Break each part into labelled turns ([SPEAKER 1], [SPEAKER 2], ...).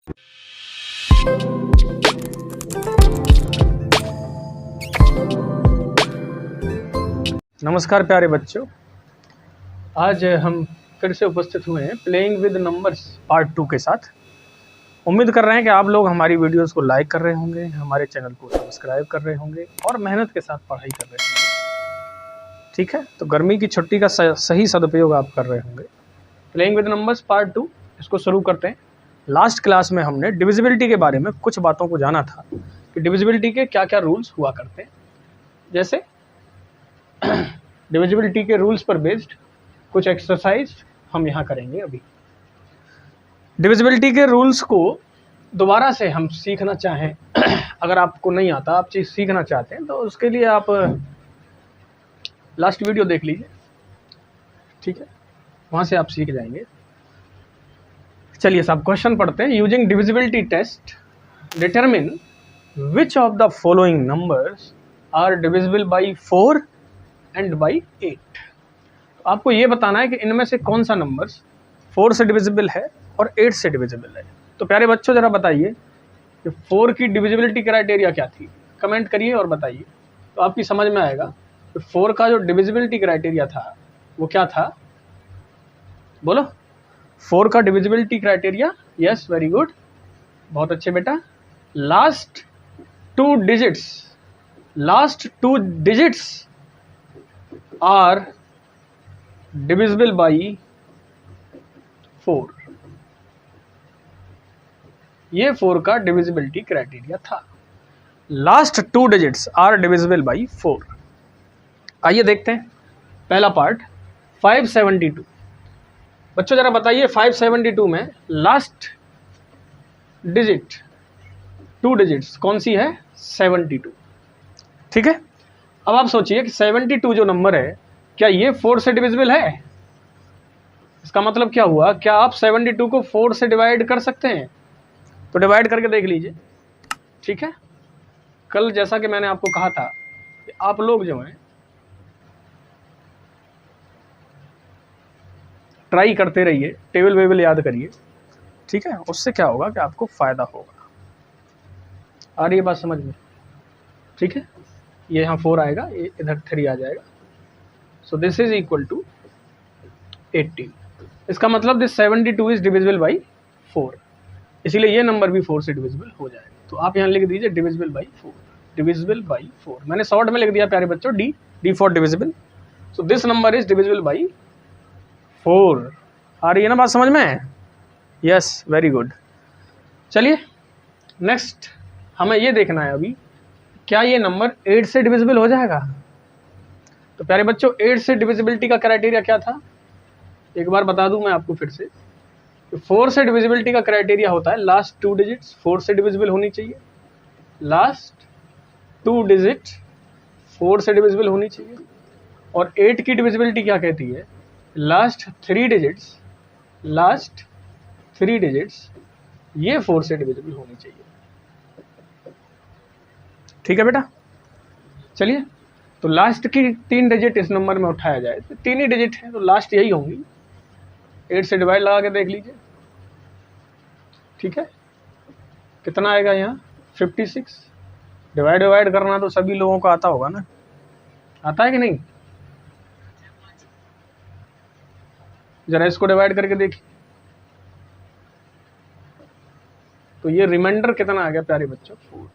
[SPEAKER 1] नमस्कार प्यारे बच्चों, आज हम फिर से उपस्थित हुए हैं प्लेइंग विद नंबर्स पार्ट 2 के साथ। उम्मीद कर रहे हैं कि आप लोग हमारी वीडियोस को लाइक कर रहे होंगे, हमारे चैनल को सब्सक्राइब कर रहे होंगे और मेहनत के साथ पढ़ाई कर रहे होंगे। ठीक है, तो गर्मी की छुट्टी का सही सदुपयोग आप कर रहे होंगे। प्लेइंग विद नंबर्स पार्ट 2 इसको शुरू करते हैं। लास्ट क्लास में हमने डिविजिबिलिटी के बारे में कुछ बातों को जाना था कि डिविजिबिलिटी के क्या क्या रूल्स हुआ करते हैं। जैसे डिविजिबिलिटी के रूल्स पर बेस्ड कुछ एक्सरसाइज हम यहाँ करेंगे। अभी डिविजिबिलिटी के रूल्स को दोबारा से हम सीखना चाहें, अगर आपको नहीं आता, आप चीज़ सीखना चाहते हैं, तो उसके लिए आप लास्ट वीडियो देख लीजिए। ठीक है, वहाँ से आप सीख जाएंगे। चलिए सब क्वेश्चन पढ़ते हैं। Using divisibility test determine which of the following numbers are divisible by 4 and by 8। आपको ये बताना है कि इनमें से कौन सा नंबर 4 से डिविजिबल है और 8 से डिविजिबल है। तो प्यारे बच्चों ज़रा बताइए कि 4 की डिविजिबिलिटी क्राइटेरिया क्या थी, कमेंट करिए और बताइए, तो आपकी समझ में आएगा कि 4 का जो डिविजिबिलिटी क्राइटेरिया था वो क्या था। बोलो, 4 का divisibility criteria. Yes, very good, बहुत अच्छे बेटा। Last two digits are divisible by 4। ये 4 का डिविजिबिलिटी क्राइटेरिया था। Last 2 digits are divisible by 4। आइए देखते हैं पहला पार्ट 572। बच्चों जरा बताइए 572 में लास्ट डिजिट 2 डिजिट्स कौन सी है? 72। ठीक है, अब आप सोचिए कि 72 जो नंबर है, क्या ये 4 से डिविजिबल है? इसका मतलब क्या हुआ, क्या आप 72 को 4 से डिवाइड कर सकते हैं? तो डिवाइड करके देख लीजिए। ठीक है, कल जैसा कि मैंने आपको कहा था कि आप लोग जो हैं ट्राई करते रहिए, टेबल वेबल याद करिए। ठीक है, उससे क्या होगा कि आपको फायदा होगा। आ रही है बात समझ में? ठीक है, ये यहाँ 4 आएगा, ये इधर 3 आ जाएगा। So this is equal to 18। इसका मतलब दिस 72 इज डिविजिबल बाई 4, इसीलिए ये नंबर भी 4 से डिविजिबल हो जाएगा। तो आप यहाँ लिख दीजिए डिविजिबल बाई 4, डिविजिबल बाई 4। मैंने शॉर्ट में लिख दिया प्यारे बच्चों, D for divisible. So this number is divisible by 4। आ रही है ना बात समझ में? Yes, very good. चलिए नेक्स्ट हमें ये देखना है अभी, क्या ये नंबर 8 से डिविजिबल हो जाएगा? तो प्यारे बच्चों 8 से डिविजिबिलिटी का क्राइटेरिया क्या था, एक बार बता दूं मैं आपको फिर से। तो 4 से डिविजिबिलिटी का क्राइटेरिया होता है लास्ट 2 डिजिट्स 4 से डिविजिबल होनी चाहिए, लास्ट 2 डिजिट 4 से डिविजिबल होनी चाहिए। और 8 की डिविजिबिलिटी क्या कहती है? लास्ट 3 डिजिट्स ये 4 से डिविजिबल होनी चाहिए। ठीक है बेटा, चलिए तो लास्ट की 3 डिजिट इस नंबर में उठाया जाए तो 3 ही डिजिट है, तो लास्ट यही होंगी। 8 से डिवाइड लगा के देख लीजिए। ठीक है, कितना आएगा यहाँ? 56। डिवाइड करना तो सभी लोगों को आता होगा ना, आता है कि नहीं? जरा इसको डिवाइड करके देखिए, तो ये रिमाइंडर कितना आ गया प्यारे बच्चों? 4।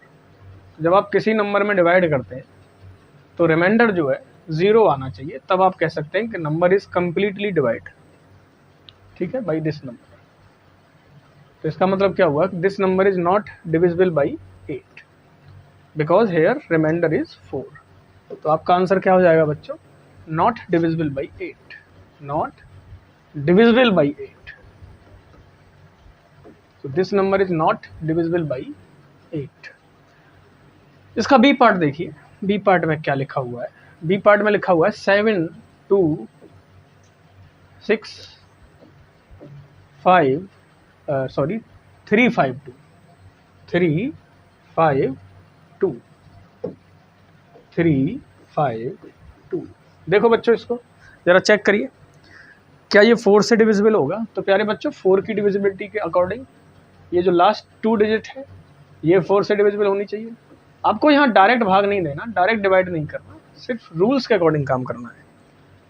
[SPEAKER 1] जब आप किसी नंबर में डिवाइड करते हैं तो रिमाइंडर जो है 0 आना चाहिए, तब आप कह सकते हैं कि नंबर इज कंप्लीटली डिवाइड। ठीक है, बाई दिस नंबर। तो इसका मतलब क्या हुआ? This number is not divisible by 8 because here remainder is 4। तो आपका आंसर क्या हो जाएगा बच्चों? Not divisible by 8, not divisible by 8। so this number is not divisible by 8। इसका बी पार्ट देखिए, बी पार्ट में क्या लिखा हुआ है? बी पार्ट में लिखा हुआ है 7 2 6 5 352 352 352। देखो बच्चों, इसको जरा चेक करिए, क्या ये 4 से डिविजिबल होगा? तो प्यारे बच्चों 4 की डिविजिबिलिटी के अकॉर्डिंग ये जो लास्ट 2 डिजिट है ये 4 से डिविजिबल होनी चाहिए। आपको यहाँ डायरेक्ट भाग नहीं देना, डायरेक्ट डिवाइड नहीं करना, सिर्फ रूल्स के अकॉर्डिंग काम करना है।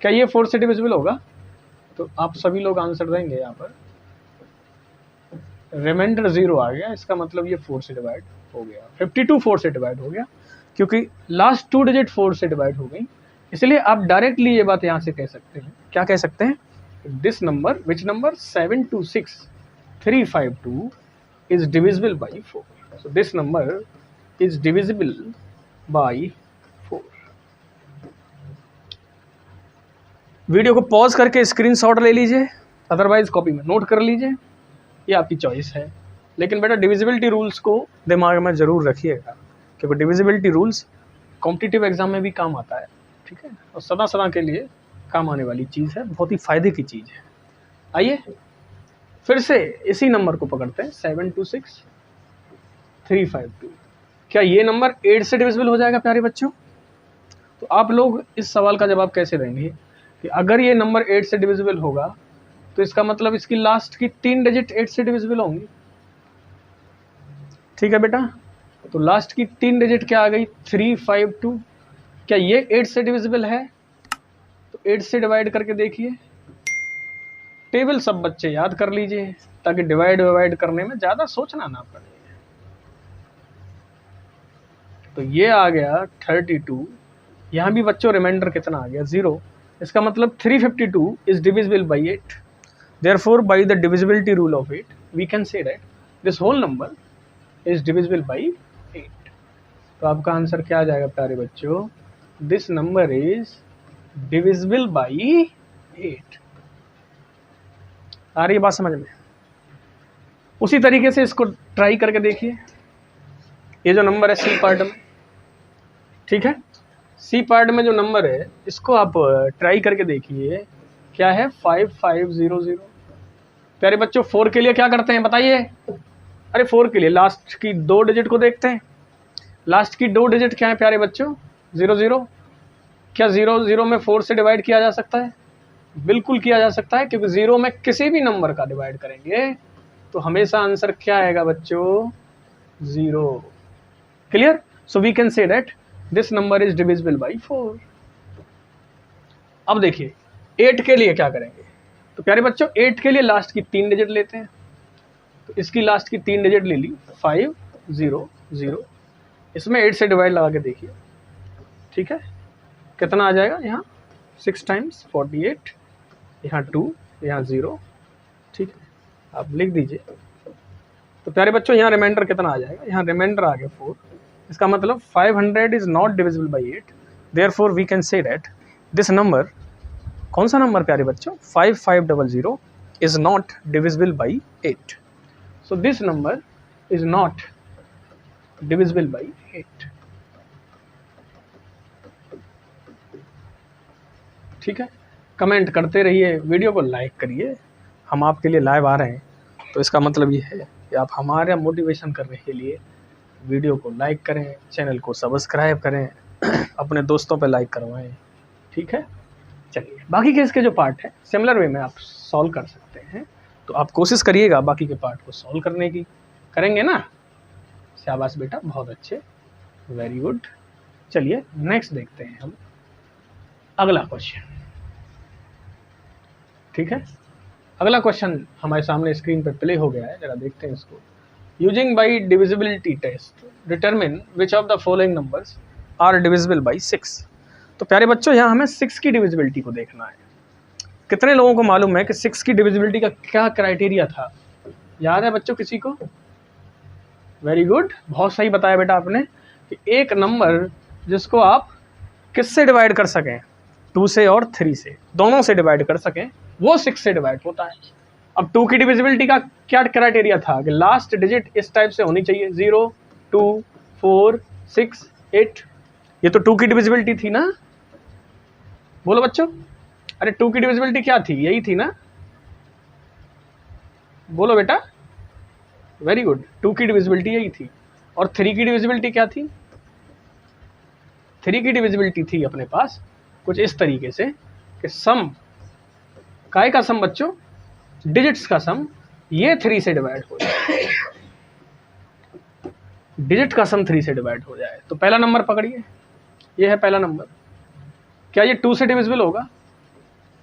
[SPEAKER 1] क्या ये 4 से डिविजिबल होगा? तो आप सभी लोग आंसर देंगे। यहाँ पर रिमाइंडर 0 आ गया, इसका मतलब ये 4 से डिवाइड हो गया। 52 4 से डिवाइड हो गया क्योंकि लास्ट 2 डिजिट 4 से डिवाइड हो गई, इसलिए आप डायरेक्टली ये बात यहाँ से कह सकते हैं। क्या कह सकते हैं? This number which number 726352 is divisible by 4. So this number is divisible by 4. Video को पॉज करके स्क्रीनशॉट ले लीजिए, अदरवाइज कॉपी में नोट कर लीजिए, ये आपकी चॉइस है। लेकिन बेटा डिविजिबिलिटी रूल्स को दिमाग में ज़रूर रखिएगा, क्योंकि डिविजिबिलिटी रूल्स कॉम्पिटिटिव एग्जाम में भी काम आता है, ठीक है, और सदा सदा के लिए काम आने वाली चीज़ है, बहुत ही फायदे की चीज़ है। आइए फिर से इसी नंबर को पकड़ते हैं 726352। क्या ये नंबर 8 से डिविजिबल हो जाएगा प्यारे बच्चों? तो आप लोग इस सवाल का जवाब कैसे देंगे कि अगर ये नंबर 8 से डिविजिबल होगा तो इसका मतलब इसकी लास्ट की 3 डिजिट 8 से डिविजिबल होंगी, ठीक है बेटा। तो लास्ट की 3 डिजिट क्या आ गई? 352। क्या ये 8 से डिविजिबल है? तो 8 से डिवाइड करके देखिए। टेबल सब बच्चे याद कर लीजिए ताकि डिवाइड करने में ज़्यादा सोचना ना पड़े। तो ये आ गया 32। यहाँ भी बच्चों रिमाइंडर कितना आ गया? 0। इसका मतलब 352 is divisible by 8। Therefore by the divisibility rule of 8 we can say that this whole number is divisible by 8। तो आपका आंसर क्या आ जाएगा प्यारे बच्चों? This number is divisible by 8। आ रही है बात समझ में? उसी तरीके से इसको ट्राई करके देखिए। ये जो नंबर है सी पार्ट में, ठीक है, सी पार्ट में जो नंबर है इसको आप ट्राई करके देखिए। क्या है? 5500। प्यारे बच्चों 4 के लिए क्या करते हैं बताइए? अरे 4 के लिए लास्ट की 2 डिजिट को देखते हैं। लास्ट की 2 डिजिट क्या है प्यारे बच्चों? 00। क्या 00 में 4 से डिवाइड किया जा सकता है? बिल्कुल किया जा सकता है, क्योंकि 0 में किसी भी नंबर का डिवाइड करेंगे तो हमेशा आंसर क्या आएगा बच्चों? 0। Clear? So we can say that this number is divisible by 4। अब देखिए 8 के लिए क्या करेंगे? तो प्यारे बच्चों 8 के लिए लास्ट की 3 डिजिट लेते हैं। तो इसकी लास्ट की 3 डिजिट ले ली 500। इसमें 8 से डिवाइड लगा के देखिए, ठीक है, कितना आ जाएगा? यहाँ 6 टाइम्स 48, यहाँ 2, यहाँ 0, ठीक है, आप लिख दीजिए। तो प्यारे बच्चों यहाँ रिमाइंडर कितना आ जाएगा? यहाँ रिमाइंडर आ गया 4। इसका मतलब 500 is not divisible by 8। Therefore we can say that this number, कौन सा नंबर प्यारे बच्चों? 5500 is not divisible by 8। So this number is not divisible by 8। ठीक है, कमेंट करते रहिए, वीडियो को लाइक करिए। हम आपके लिए लाइव आ रहे हैं तो इसका मतलब ये है कि आप हमारा मोटिवेशन करने के लिए वीडियो को लाइक करें, चैनल को सब्सक्राइब करें, अपने दोस्तों पे लाइक करवाएं, ठीक है। चलिए बाकी के इसके जो पार्ट है सिमिलर वे में आप सॉल्व कर सकते हैं, तो आप कोशिश करिएगा बाकी के पार्ट को सॉल्व करने की। करेंगे ना? शाबाश बेटा, बहुत अच्छे, वेरी गुड। चलिए नेक्स्ट देखते हैं हम अगला क्वेश्चन, ठीक है। अगला क्वेश्चन हमारे सामने स्क्रीन पर प्ले हो गया है, जरा देखते हैं इसको। Using by divisibility test determine which of the following numbers are divisible by 6। तो प्यारे बच्चों यहाँ हमें 6 की डिविजिबिलिटी को देखना है। कितने लोगों को मालूम है कि 6 की डिविजिबिलिटी का क्या क्राइटेरिया था? याद है बच्चों किसी को? वेरी गुड, बहुत सही बताया बेटा आपने कि एक नंबर जिसको आप किससे डिवाइड कर सकें, 2 से और 3 से, दोनों से डिवाइड कर सकें, वो 6 से डिवाइड होता है। अब 2 की डिविजिबिलिटी का क्या क्राइटेरिया था कि लास्ट डिजिट इस टाइप से होनी चाहिए, 0, 2, 4, 6, 8। ये तो 2 की डिविजिबिलिटी थी ना? बोलो बच्चों, अरे 2 की डिविजिबिलिटी क्या थी? यही थी ना? बोलो बेटा, वेरी गुड, 2 की डिविजिबिलिटी यही थी। और 3 की डिविजिबिलिटी क्या थी? 3 की डिविजिबिलिटी थी अपने पास कुछ इस तरीके से कि सम, काय का सम बच्चों? डिजिट्स का सम, ये 3 से डिवाइड हो जाए। डिजिट का सम 3 से डिवाइड हो जाए। तो पहला नंबर पकड़िए, ये है पहला नंबर। क्या ये 2 से डिविजिबल होगा?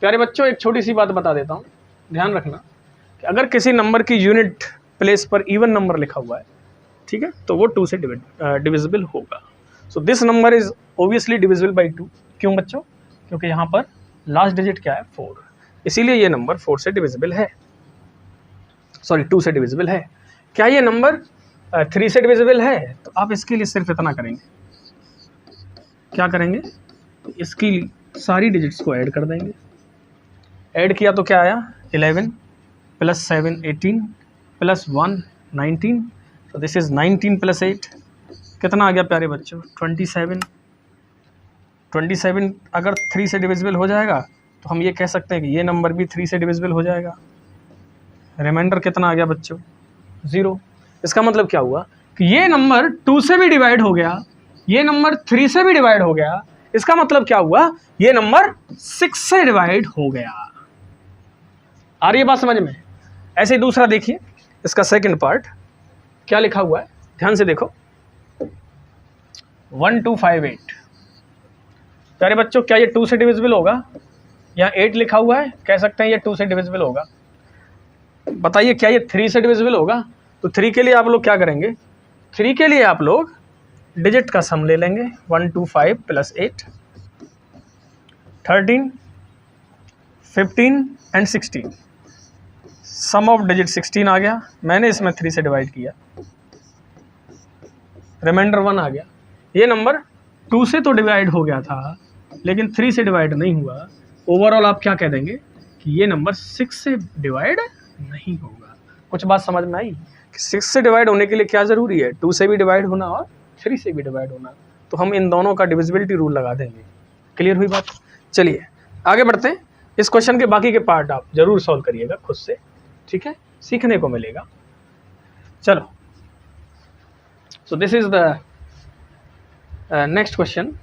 [SPEAKER 1] प्यारे बच्चों एक छोटी सी बात बता देता हूँ, ध्यान रखना कि अगर किसी नंबर की यूनिट प्लेस पर इवन नंबर लिखा हुआ है, ठीक है, तो वो 2 से डिविजिबल होगा। सो this number is obviously divisible by 2। क्यों बच्चों? क्योंकि यहाँ पर लास्ट डिजिट क्या है? 4, इसीलिए ये नंबर 4 से डिविजिबल है, सॉरी 2 से डिविजिबल है। क्या ये नंबर 3 से डिविजिबल है? तो आप इसके लिए सिर्फ इतना करेंगे, क्या करेंगे? इसकी सारी डिजिट्स को ऐड कर देंगे। ऐड किया तो क्या आया? 11 + 7 18 + 1 19। तो दिस इज 19 + 8 कितना आ गया प्यारे बच्चों? 27। 27 अगर 3 से डिविजिबल हो जाएगा तो हम ये कह सकते हैं कि ये नंबर भी 3 से डिविजिबल हो जाएगा। रिमाइंडर कितना आ गया बच्चों? 0। इसका मतलब क्या हुआ कि ये नंबर 2 से भी डिवाइड हो गया, ये नंबर 3 से भी डिवाइड हो गया। इसका मतलब क्या हुआ? ये नंबर 6 से डिवाइड हो गया। आ रही है बात समझ में? ऐसे ही दूसरा देखिए, इसका सेकंड पार्ट क्या लिखा हुआ है, ध्यान से देखो। 1258। प्यारे बच्चों क्या ये 2 से डिविजिबल होगा? यहाँ 8 लिखा हुआ है, कह सकते हैं ये 2 से डिविजिबल होगा। बताइए क्या ये 3 से डिविजिबल होगा? तो 3 के लिए आप लोग क्या करेंगे? 3 के लिए आप लोग डिजिट का सम ले लेंगे। 125 + 8 13 15 एंड 16। सम ऑफ डिजिट 16 आ गया, मैंने इसमें 3 से डिवाइड किया, रिमाइंडर 1 आ गया। ये नंबर 2 से तो डिवाइड हो गया था लेकिन 3 से डिवाइड नहीं हुआ। ओवरऑल आप क्या कह देंगे कि ये नंबर 6 से डिवाइड नहीं होगा। कुछ बात समझ में आई कि 6 से डिवाइड होने के लिए क्या ज़रूरी है? 2 से भी डिवाइड होना और 3 से भी डिवाइड होना। तो हम इन दोनों का डिविजिबिलिटी रूल लगा देंगे। क्लियर हुई बात? चलिए आगे बढ़ते हैं। इस क्वेश्चन के बाकी के पार्ट आप जरूर सॉल्व करिएगा खुद से, ठीक है, सीखने को मिलेगा। चलो, so this is the next question.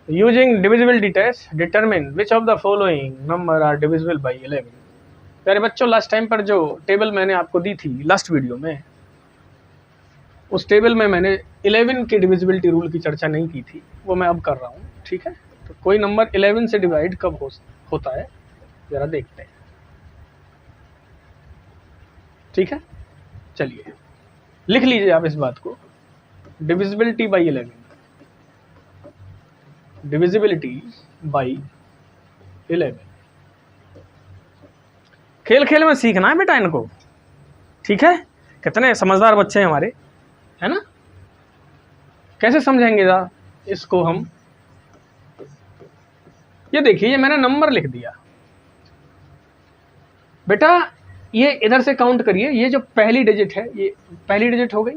[SPEAKER 1] Using divisibility test determine which of the following number are divisible by 11। प्यारे बच्चों लास्ट टाइम पर जो टेबल मैंने आपको दी थी लास्ट वीडियो में, उस टेबल में मैंने 11 की डिविजिबिलिटी रूल की चर्चा नहीं की थी, वो मैं अब कर रहा हूँ, ठीक है। तो कोई नंबर 11 से डिवाइड कब होता है ज़रा देखते हैं, ठीक है। चलिए लिख लीजिए आप इस बात को, डिविजिबिलिटी बाई 11, डिविजिबिलिटी बाई 11। खेल खेल में सीखना है बेटा इनको, ठीक है। कितने समझदार बच्चे हैं हमारे, है ना। कैसे समझेंगे जरा इसको हम? ये देखिए, ये मैंने नंबर लिख दिया बेटा, ये इधर से काउंट करिए। ये जो पहली डिजिट है, ये पहली डिजिट हो गई,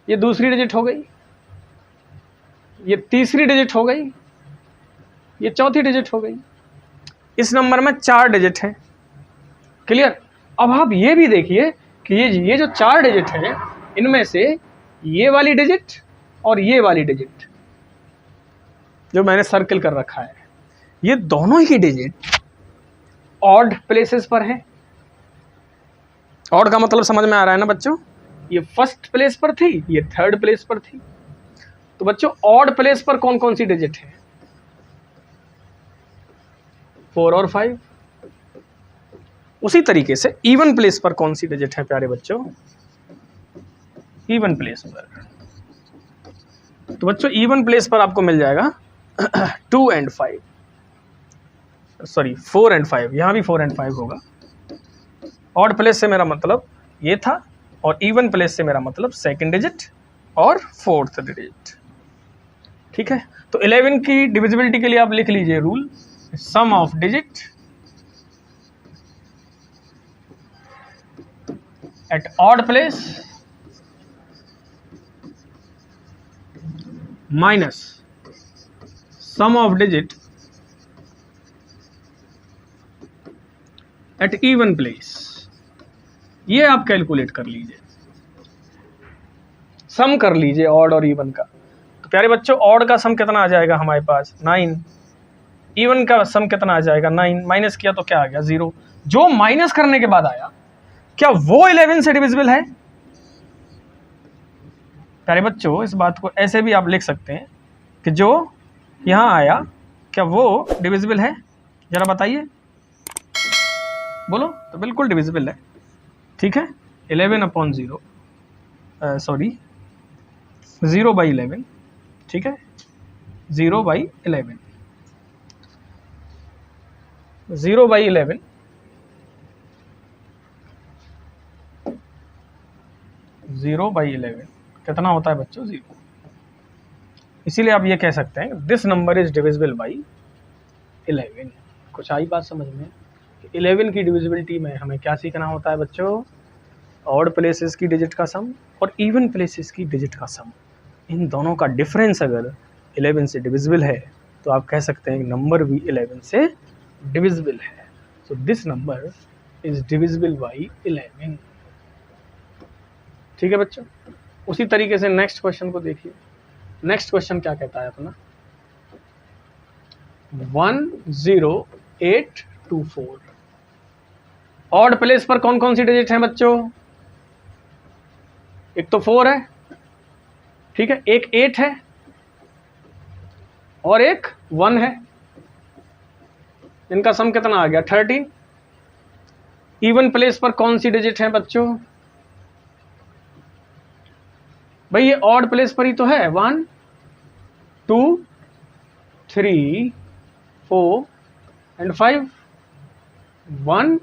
[SPEAKER 1] ये दूसरी डिजिट हो गई, ये तीसरी डिजिट हो गई, ये चौथी डिजिट हो गई। इस नंबर में 4 डिजिट हैं। क्लियर? अब आप ये भी देखिए कि ये जो 4 डिजिट है, इनमें से ये वाली डिजिट और ये वाली डिजिट जो मैंने सर्कल कर रखा है, ये दोनों ही डिजिट ऑड प्लेसेस पर हैं। ऑड का मतलब समझ में आ रहा है ना बच्चों? ये फर्स्ट प्लेस पर थी, ये थर्ड प्लेस पर थी। तो बच्चों ऑड प्लेस पर कौन कौन सी डिजिट है? 4 और 5। उसी तरीके से इवन प्लेस पर कौन सी डिजिट है प्यारे बच्चों? इवन प्लेस पर, तो बच्चों इवन प्लेस पर आपको मिल जाएगा 2 and 5, सॉरी 4 and 5, यहां भी 4 and 5 होगा। ऑड प्लेस से मेरा मतलब ये था और इवन प्लेस से मेरा मतलब सेकंड डिजिट और फोर्थ डिजिट, ठीक है। तो 11 की डिविजिबिलिटी के लिए आप लिख लीजिए rule, sum of digit at odd place minus sum of digit at even place. ये आप कैलकुलेट कर लीजिए, सम कर लीजिए ऑड और इवन का। तो प्यारे बच्चों ऑड का सम कितना आ जाएगा हमारे पास? 9। इवन का सम कितना आ जाएगा? 9। माइनस किया तो क्या आ गया? 0। जो माइनस करने के बाद आया क्या वो 11 से डिविजिबल है? प्यारे बच्चों, इस बात को ऐसे भी आप लिख सकते हैं कि जो यहाँ आया क्या वो डिविजिबल है? जरा बताइए, बोलो। तो बिल्कुल डिविजिबल है, ठीक है। 11/0 सॉरी 0/11, ठीक है, 0/11 0/11 0/11 कितना होता है बच्चों? 0। इसीलिए आप ये कह सकते हैं this number is divisible by 11। कुछ आई बात समझ में? 11 की डिविजिबिलिटी में हमें क्या सीखना होता है बच्चों? ऑड प्लेसेस की डिजिट का सम और इवन प्लेसेस की डिजिट का सम, इन दोनों का डिफरेंस अगर 11 से डिविजिबल है तो आप कह सकते हैं नंबर भी 11 से डिविजिबल है। सो this number is divisible by 11। ठीक है बच्चों, उसी तरीके से नेक्स्ट क्वेश्चन को देखिए। नेक्स्ट क्वेश्चन क्या कहता है अपना? 10824। ऑड प्लेस पर कौन कौन सी डिजिट है बच्चों? एक तो 4 है, ठीक है, एक 8 है और एक 1 है। इनका सम कितना आ गया? 13। इवन प्लेस पर कौन सी डिजिट है बच्चों? भाई ये ऑड प्लेस पर ही तो है। 1 2 3 4 एंड 5। 1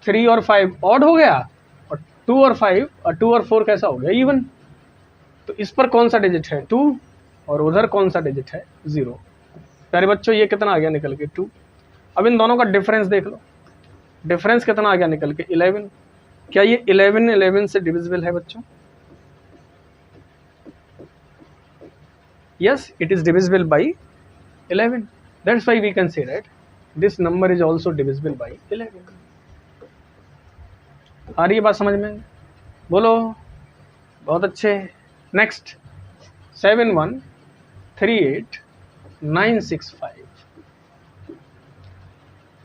[SPEAKER 1] 3 और 5 ऑड हो गया और 2 और 5 और 2 और 4 कैसा हो गया? इवन। तो इस पर कौन सा डिजिट है? 2 और उधर कौन सा डिजिट है? 0। प्यारे बच्चों ये कितना आ गया निकल के? 2। अब इन दोनों का डिफरेंस देख लो, डिफरेंस कितना आ गया निकल के? 11। क्या ये 11 से डिविजिबल है बच्चों? Yes, it is divisible by 11. That's why we can say that this number is also divisible by 11. आ रही है बात समझ में? बोलो। बहुत अच्छे। नेक्स्ट 7138965।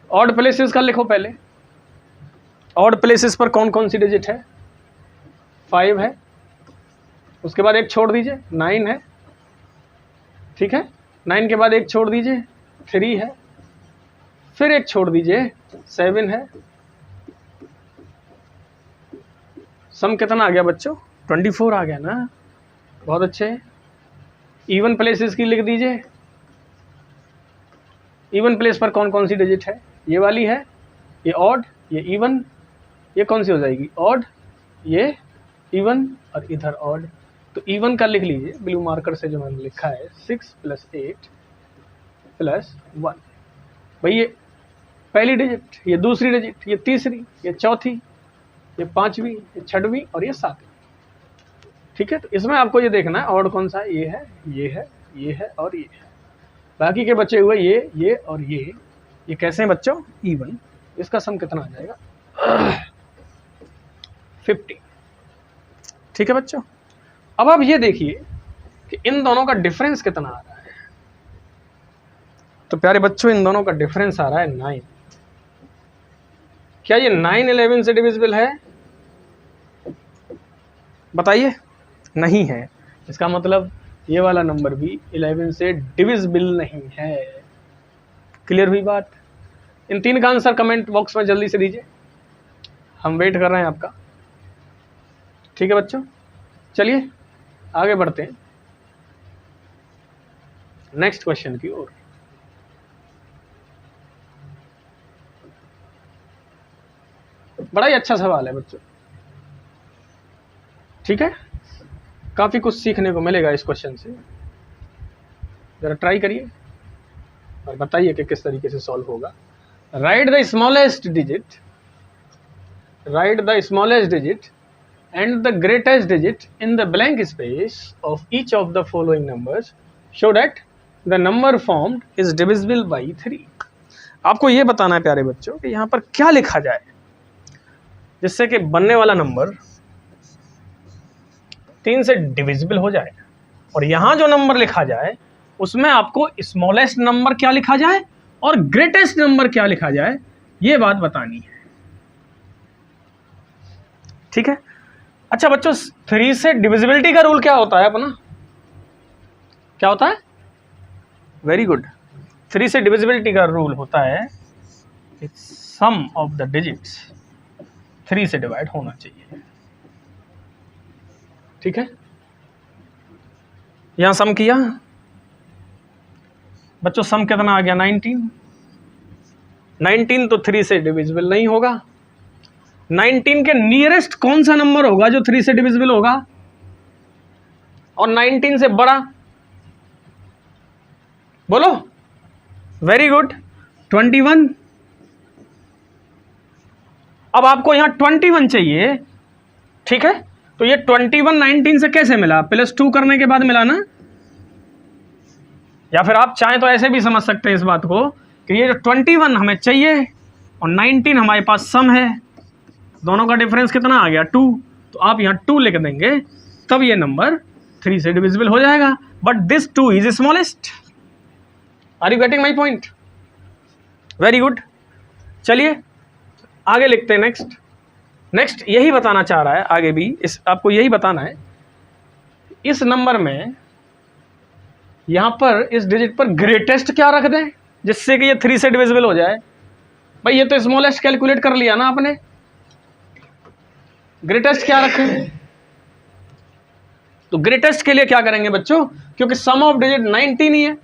[SPEAKER 1] ऑड प्लेसेस का लिखो पहले। ऑड प्लेसेस पर कौन कौन सी डिजिट है? 5 है, उसके बाद एक छोड़ दीजिए 9 है, ठीक है। 9 के बाद एक छोड़ दीजिए 3 है, फिर एक छोड़ दीजिए 7 है। सम कितना आ गया बच्चों? 24 आ गया ना। बहुत अच्छे। इवन प्लेसेस की लिख दीजिए। इवन प्लेस पर कौन कौन सी डिजिट है? ये वाली है, ये ऑड, ये इवन। ये कौन सी हो जाएगी? ऑड, ये इवन और इधर ऑड। तो इवन का लिख लीजिए ब्लू मार्कर से, जो मैंने लिखा है 6 + 8 + 1। भाई ये पहली डिजिट, ये दूसरी डिजिट, ये तीसरी, ये चौथी, ये पांचवी, ये छठवीं और ये सातवीं। ठीक है, तो इसमें आपको ये देखना है ऑड कौन सा है। ये है, ये है, ये है और ये है। बाकी के बचे हुए ये और ये कैसे हैं बच्चों? इवन। इसका सम कितना आ जाएगा? 50। ठीक है बच्चों, अब आप ये देखिए कि इन दोनों का डिफरेंस कितना आ रहा है। तो प्यारे बच्चों इन दोनों का डिफरेंस आ रहा है 9। क्या ये 9 11 से डिविजिबल है? बताइए। नहीं है। इसका मतलब ये वाला नंबर भी 11 से डिविजिबल नहीं है। क्लियर हुई बात? इन 3 का आंसर कमेंट बॉक्स में जल्दी से दीजिए, हम वेट कर रहे हैं आपका। ठीक है बच्चों, चलिए आगे बढ़ते हैं नेक्स्ट क्वेश्चन की ओर। बड़ा ही अच्छा सवाल है बच्चों, ठीक है। काफी कुछ सीखने को मिलेगा इस क्वेश्चन से। जरा ट्राई करिए और बताइए कि किस तरीके से सॉल्व होगा। Right the smallest digit and the greatest digit in the blank space of each of the following numbers show that the number formed is divisible by 3। आपको ये बताना है प्यारे बच्चों कि यहाँ पर क्या लिखा जाए जिससे कि बनने वाला नंबर 3 से डिविजिबल हो जाए, और यहाँ जो नंबर लिखा जाए उसमें आपको स्मॉलेस्ट नंबर क्या लिखा जाए और ग्रेटेस्ट नंबर क्या लिखा जाए, ये बात बतानी है। ठीक है। अच्छा बच्चों, 3 से डिविजिबिलिटी का रूल क्या होता है अपना, क्या होता है? Very good. 3 से डिविजिबिलिटी का रूल होता है सम ऑफ द डिजिट्स 3 से डिवाइड होना चाहिए। ठीक है, यहां सम किया बच्चों, सम कितना आ गया? 19। 19 तो 3 से डिविजिबल नहीं होगा। 19 के नियरेस्ट कौन सा नंबर होगा जो 3 से डिविजिबल होगा और 19 से बड़ा? बोलो। Very good, 21। अब आपको यहां 21 चाहिए, ठीक है। तो ये 21 19 से कैसे मिला? +2 करने के बाद मिला ना। या फिर आप चाहें तो ऐसे भी समझ सकते हैं इस बात को कि ये जो 21 हमें चाहिए और 19 हमारे पास सम है, दोनों का डिफरेंस कितना आ गया? 2। तो आप यहाँ 2 लिख देंगे, तब ये नंबर 3 से डिविजिबल हो जाएगा। But this 2 is smallest. Are you getting my point? Very good. चलिए आगे लिखते हैं। नेक्स्ट यही बताना चाह रहा है आगे भी, आपको यही बताना है इस नंबर में, यहां पर इस डिजिट पर ग्रेटेस्ट क्या रख दें जिससे कि ये 3 से डिविजिबल हो जाए। भाई ये तो स्मॉलेस्ट कैलकुलेट कर लिया ना आपने, ग्रेटेस्ट क्या रखें? तो ग्रेटेस्ट के लिए क्या करेंगे बच्चों, क्योंकि सम ऑफ डिजिट 19 ही है।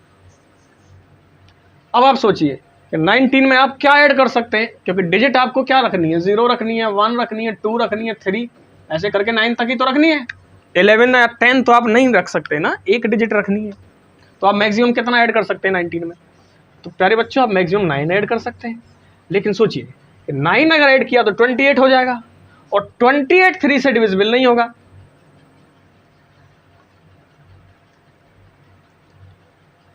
[SPEAKER 1] अब आप सोचिए कि 19 में आप क्या ऐड कर सकते हैं, क्योंकि डिजिट आपको क्या रखनी है? 0 रखनी है, 1 रखनी है, 2 रखनी है, 3, ऐसे करके 9 तक ही तो रखनी है। 11 या 10 तो आप नहीं रख सकते ना, एक डिजिट रखनी है। तो आप मैक्सिमम कितना ऐड कर सकते हैं 19 में? तो प्यारे बच्चों आप मैक्सिमम 9 ऐड कर सकते हैं। लेकिन सोचिए 9 अगर ऐड किया तो 28 हो जाएगा, और 28 3 से डिविजिबल नहीं होगा।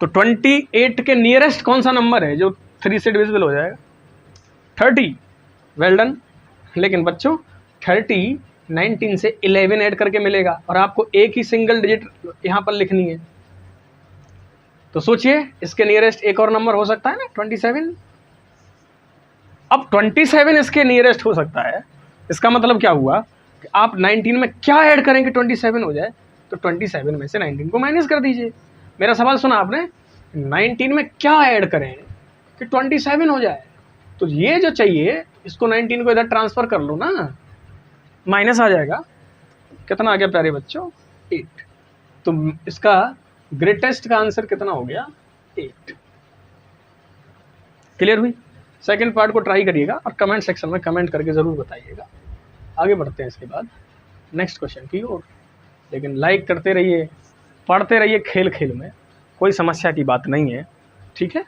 [SPEAKER 1] तो 28 के नियरेस्ट कौन सा नंबर है जो 3 से डिविजिबल हो जाएगा? 30। Well done. लेकिन बच्चों 30 19 से 11 ऐड करके मिलेगा, और आपको एक ही सिंगल डिजिट यहां पर लिखनी है। तो सोचिए इसके नियरेस्ट एक और नंबर हो सकता है ना, 27। अब 27 इसके नियरेस्ट हो सकता है, इसका मतलब क्या हुआ कि आप 19 में क्या ऐड करें कि 27 हो जाए? तो 27 में से 19 को माइनस कर दीजिए। मेरा सवाल सुना आपने? 19 में क्या ऐड करें कि 27 हो जाए? तो ये जो चाहिए इसको 19 को इधर ट्रांसफर कर लो ना, माइनस आ जाएगा। कितना आ गया प्यारे बच्चों? 8। तो इसका ग्रेटेस्ट का आंसर कितना हो गया? 8। क्लियर हुई? सेकंड पार्ट को ट्राई करिएगा और कमेंट सेक्शन में कमेंट करके ज़रूर बताइएगा। आगे बढ़ते हैं इसके बाद नेक्स्ट क्वेश्चन की ओर। लेकिन लाइक करते रहिए, पढ़ते रहिए, खेल खेल में कोई समस्या की बात नहीं है, ठीक है।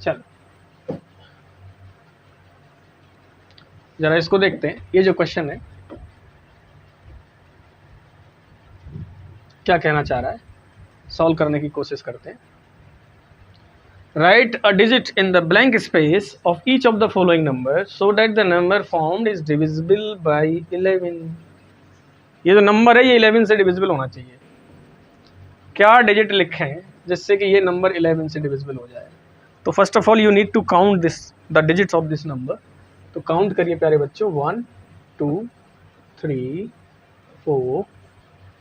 [SPEAKER 1] चलो जरा इसको देखते हैं। ये जो क्वेश्चन है क्या कहना चाह रहा है, सॉल्व करने की कोशिश करते हैं। Write a digit in the blank space of each of the following numbers so that the number formed is divisible by 11। ये जो नंबर है ये 11 से डिविजिबल होना चाहिए। क्या डिजिट लिखें जिससे कि ये नंबर 11 से डिविजिबल हो जाए? तो first of all you need to count this the digits of this number. तो काउंट करिए प्यारे बच्चों, 1 2 3 4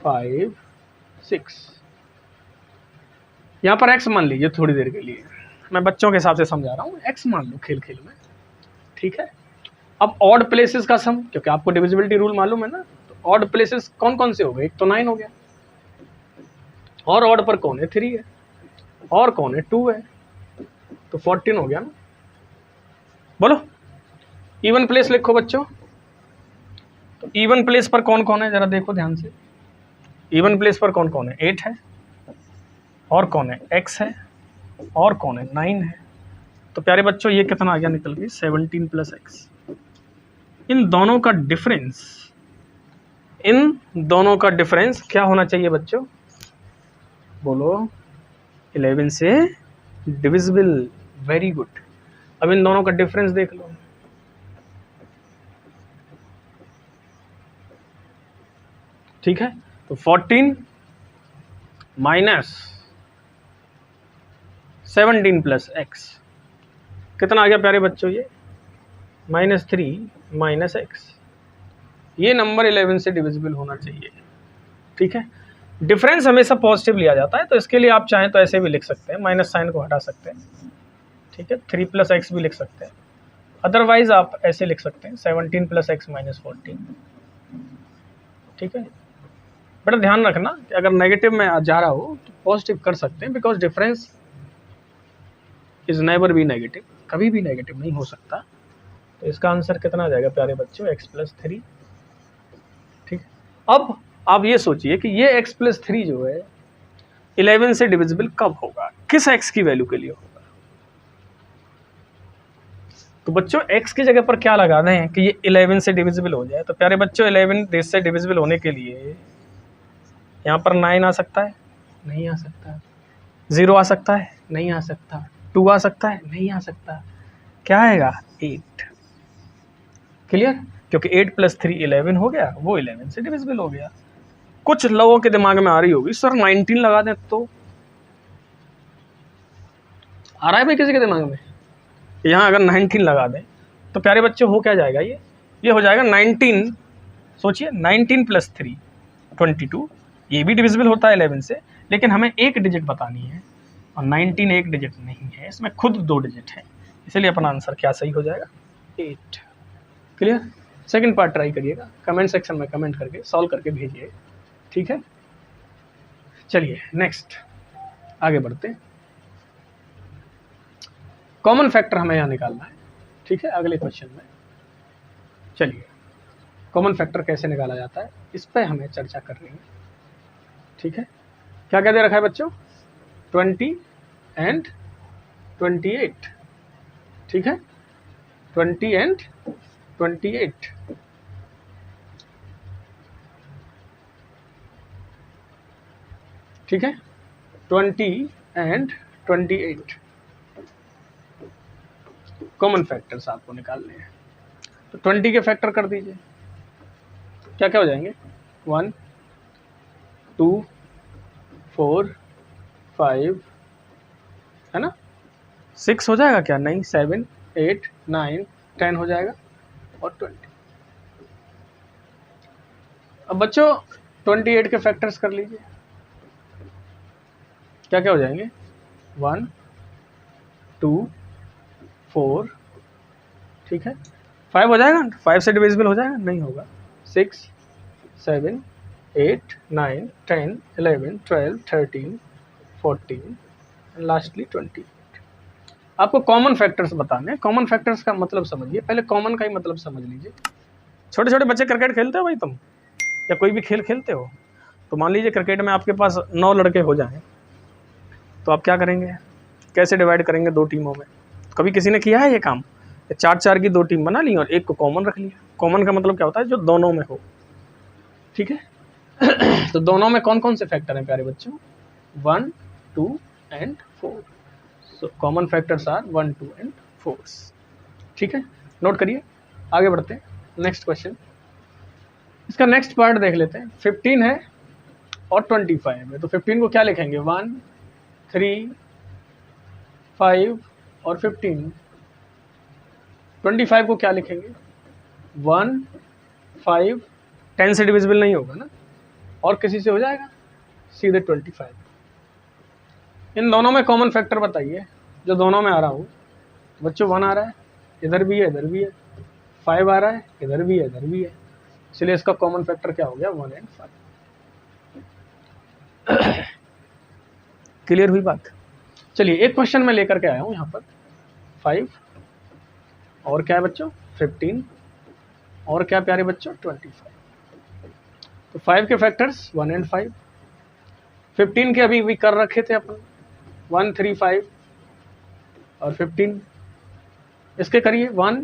[SPEAKER 1] 5 6। यहाँ पर x मान लीजिए थोड़ी देर के लिए, मैं बच्चों के हिसाब से समझा रहा हूँ, x मान लो खेल खेल में, ठीक है। अब ऑड प्लेसेस का सम, क्योंकि आपको डिविजिबिलिटी रूल मालूम है ना, तो ऑड प्लेसेस कौन कौन से हो गए? एक तो 9 हो गया, और ऑड पर कौन है? 3 है, और कौन है? 2 है, तो 14 हो गया ना। बोलो इवन प्लेस लिखो बच्चों। तो इवन प्लेस पर कौन कौन है जरा देखो ध्यान से। इवन प्लेस पर कौन कौन है? 8 है, और कौन है? x है, और कौन है? 9 है। तो प्यारे बच्चों ये कितना आ गया निकल के? 17 + x। इन दोनों का डिफरेंस क्या होना चाहिए बच्चों? बोलो 11 से डिविजिबल। Very good. अब इन दोनों का डिफरेंस देख लो। ठीक है, तो 14 माइनस 17 + x कितना आ गया प्यारे बच्चों? ये -3 - x। ये नंबर 11 से डिविजिबल होना चाहिए, ठीक है। डिफरेंस हमेशा पॉजिटिव लिया जाता है, तो इसके लिए आप चाहें तो ऐसे भी लिख सकते हैं, माइनस साइन को हटा सकते हैं, ठीक है। 3 + x भी लिख सकते हैं, अदरवाइज आप ऐसे लिख सकते हैं 17 + x - 14, ठीक है। बड़ा ध्यान रखना कि अगर नेगेटिव में जा रहा हो तो पॉजिटिव कर सकते हैं, because difference is never be negative, कभी भी नेगेटिव नहीं हो सकता। तो इसका आंसर कितना आ जाएगा प्यारे बच्चों, x + 3, ठीक है। अब आप ये सोचिए कि ये x + 3 जो है 11 से डिविजिबल कब होगा, किस x की वैल्यू के लिए होगा। तो बच्चों x की जगह पर क्या लगा दें कि ये 11 से डिविजिबल हो जाए। तो प्यारे बच्चों 11 से डिविजिबल होने के लिए यहाँ पर 9 आ सकता है, नहीं आ सकता। 0 आ सकता है, नहीं आ सकता। 2 आ सकता है, नहीं आ सकता। क्या आएगा, 8। क्लियर, क्योंकि 8 + 3 11 हो गया, वो 11 से डिविजिबल हो गया। कुछ लोगों के दिमाग में आ रही होगी सर 19 लगा दें, तो आ रहा है भाई किसी के दिमाग में, यहाँ अगर 19 लगा दें तो प्यारे बच्चे हो क्या जाएगा, ये हो जाएगा 19। सोचिए 19 + 3 22, ये भी डिविजिबल होता है 11 से, लेकिन हमें एक डिजिट बतानी है और 19 एक डिजिट नहीं है, इसमें खुद 2 डिजिट है, इसलिए अपना आंसर क्या सही हो जाएगा, 8। क्लियर। सेकंड पार्ट ट्राई करिएगा, कमेंट सेक्शन में कमेंट करके सॉल्व करके भेजिए, ठीक है। चलिए नेक्स्ट आगे बढ़ते हैं। कॉमन फैक्टर हमें यहाँ निकालना है, ठीक है, अगले क्वेश्चन में। चलिए कॉमन फैक्टर कैसे निकाला जाता है इस पर हमें चर्चा करनी है, ठीक है। क्या क्या दे रखा है बच्चों, 20 and 28, ठीक है, 20 and 28, ठीक है, 20 and 28 कॉमन फैक्टर्स आपको निकालने हैं। तो 20 के फैक्टर कर दीजिए, क्या क्या हो जाएंगे, 1 2 4 5, है ना, 6 हो जाएगा क्या, नहीं, 7 8 9 10 हो जाएगा, और 20। अब बच्चों 28 के फैक्टर्स कर लीजिए, क्या क्या हो जाएंगे, 1 2 4, ठीक है, 5 हो जाएगा, 5 से डिविजिबल हो जाएगा, नहीं होगा, 6 7 8 9 10 11 12 13 14 लास्टली 20। आपको कॉमन फैक्टर्स बताने हैं। कॉमन फैक्टर्स का मतलब समझिए, पहले कॉमन का ही मतलब समझ लीजिए। छोटे छोटे बच्चे क्रिकेट खेलते हो भाई तुम, या कोई भी खेल खेलते हो, तो मान लीजिए क्रिकेट में आपके पास 9 लड़के हो जाएं, तो आप क्या करेंगे, कैसे डिवाइड करेंगे 2 टीमों में। कभी किसी ने किया है ये काम, 4-4 की 2 टीम बना ली और एक को कॉमन रख लिया। कॉमन का मतलब क्या होता है, जो दोनों में हो, ठीक है। तो दोनों में कौन कौन से फैक्टर हैं प्यारे बच्चों, 1 2 and 4। So common factors are 1 2 and 4, ठीक है, नोट करिए। आगे बढ़ते हैं, नेक्स्ट क्वेश्चन। इसका नेक्स्ट पार्ट देख लेते हैं। 15 है और 25 है, तो 15 को क्या लिखेंगे, 1 3 5 और 15। 25 को क्या लिखेंगे, 1 5 10 से डिविजिबल नहीं होगा ना, और किसी से हो जाएगा, सीधे 25। इन दोनों में कॉमन फैक्टर बताइए, जो दोनों में आ रहा हो। बच्चों 1 आ रहा है, इधर भी है इधर भी है, 5 आ रहा है, इधर भी है इधर भी है, इसलिए इसका कॉमन फैक्टर क्या हो गया, 1 and 5। क्लियर हुई बात। चलिए एक क्वेश्चन में लेकर के आया हूं यहाँ पर, 5 और क्या है बच्चों, 15 और क्या प्यारे बच्चों, 25। तो 5 के फैक्टर्स 1 and 5, 15 के अभी भी कर रखे थे अपन, 1 3 5 और 15। इसके करिए 1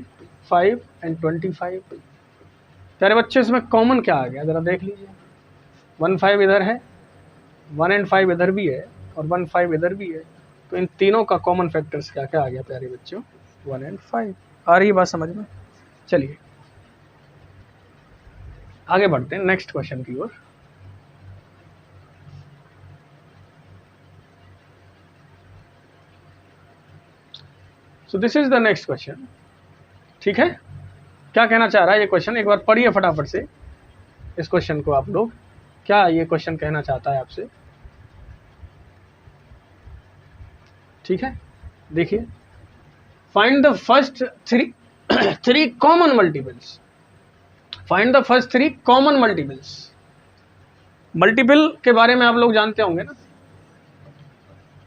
[SPEAKER 1] 5 and 25। प्यारे बच्चों इसमें कॉमन क्या आ गया, जरा देख लीजिए, 1 5 इधर है, 1 and 5 इधर भी है, और 1 5 इधर भी है। तो इन तीनों का कॉमन फैक्टर्स क्या क्या आ गया प्यारे बच्चों, 1 and 5। आ रही है बात समझ में। चलिए आगे बढ़ते हैं नेक्स्ट क्वेश्चन की ओर। So this is the next question, ठीक है। क्या कहना चाह रहा है ये क्वेश्चन, एक बार पढ़िए फटाफट से इस क्वेश्चन को आप लोग। क्या ये क्वेश्चन कहना चाहता है आपसे, ठीक है। देखिए, find the first three common multiples, find the first 3 common multiples. Multiple के बारे में आप लोग जानते होंगे ना,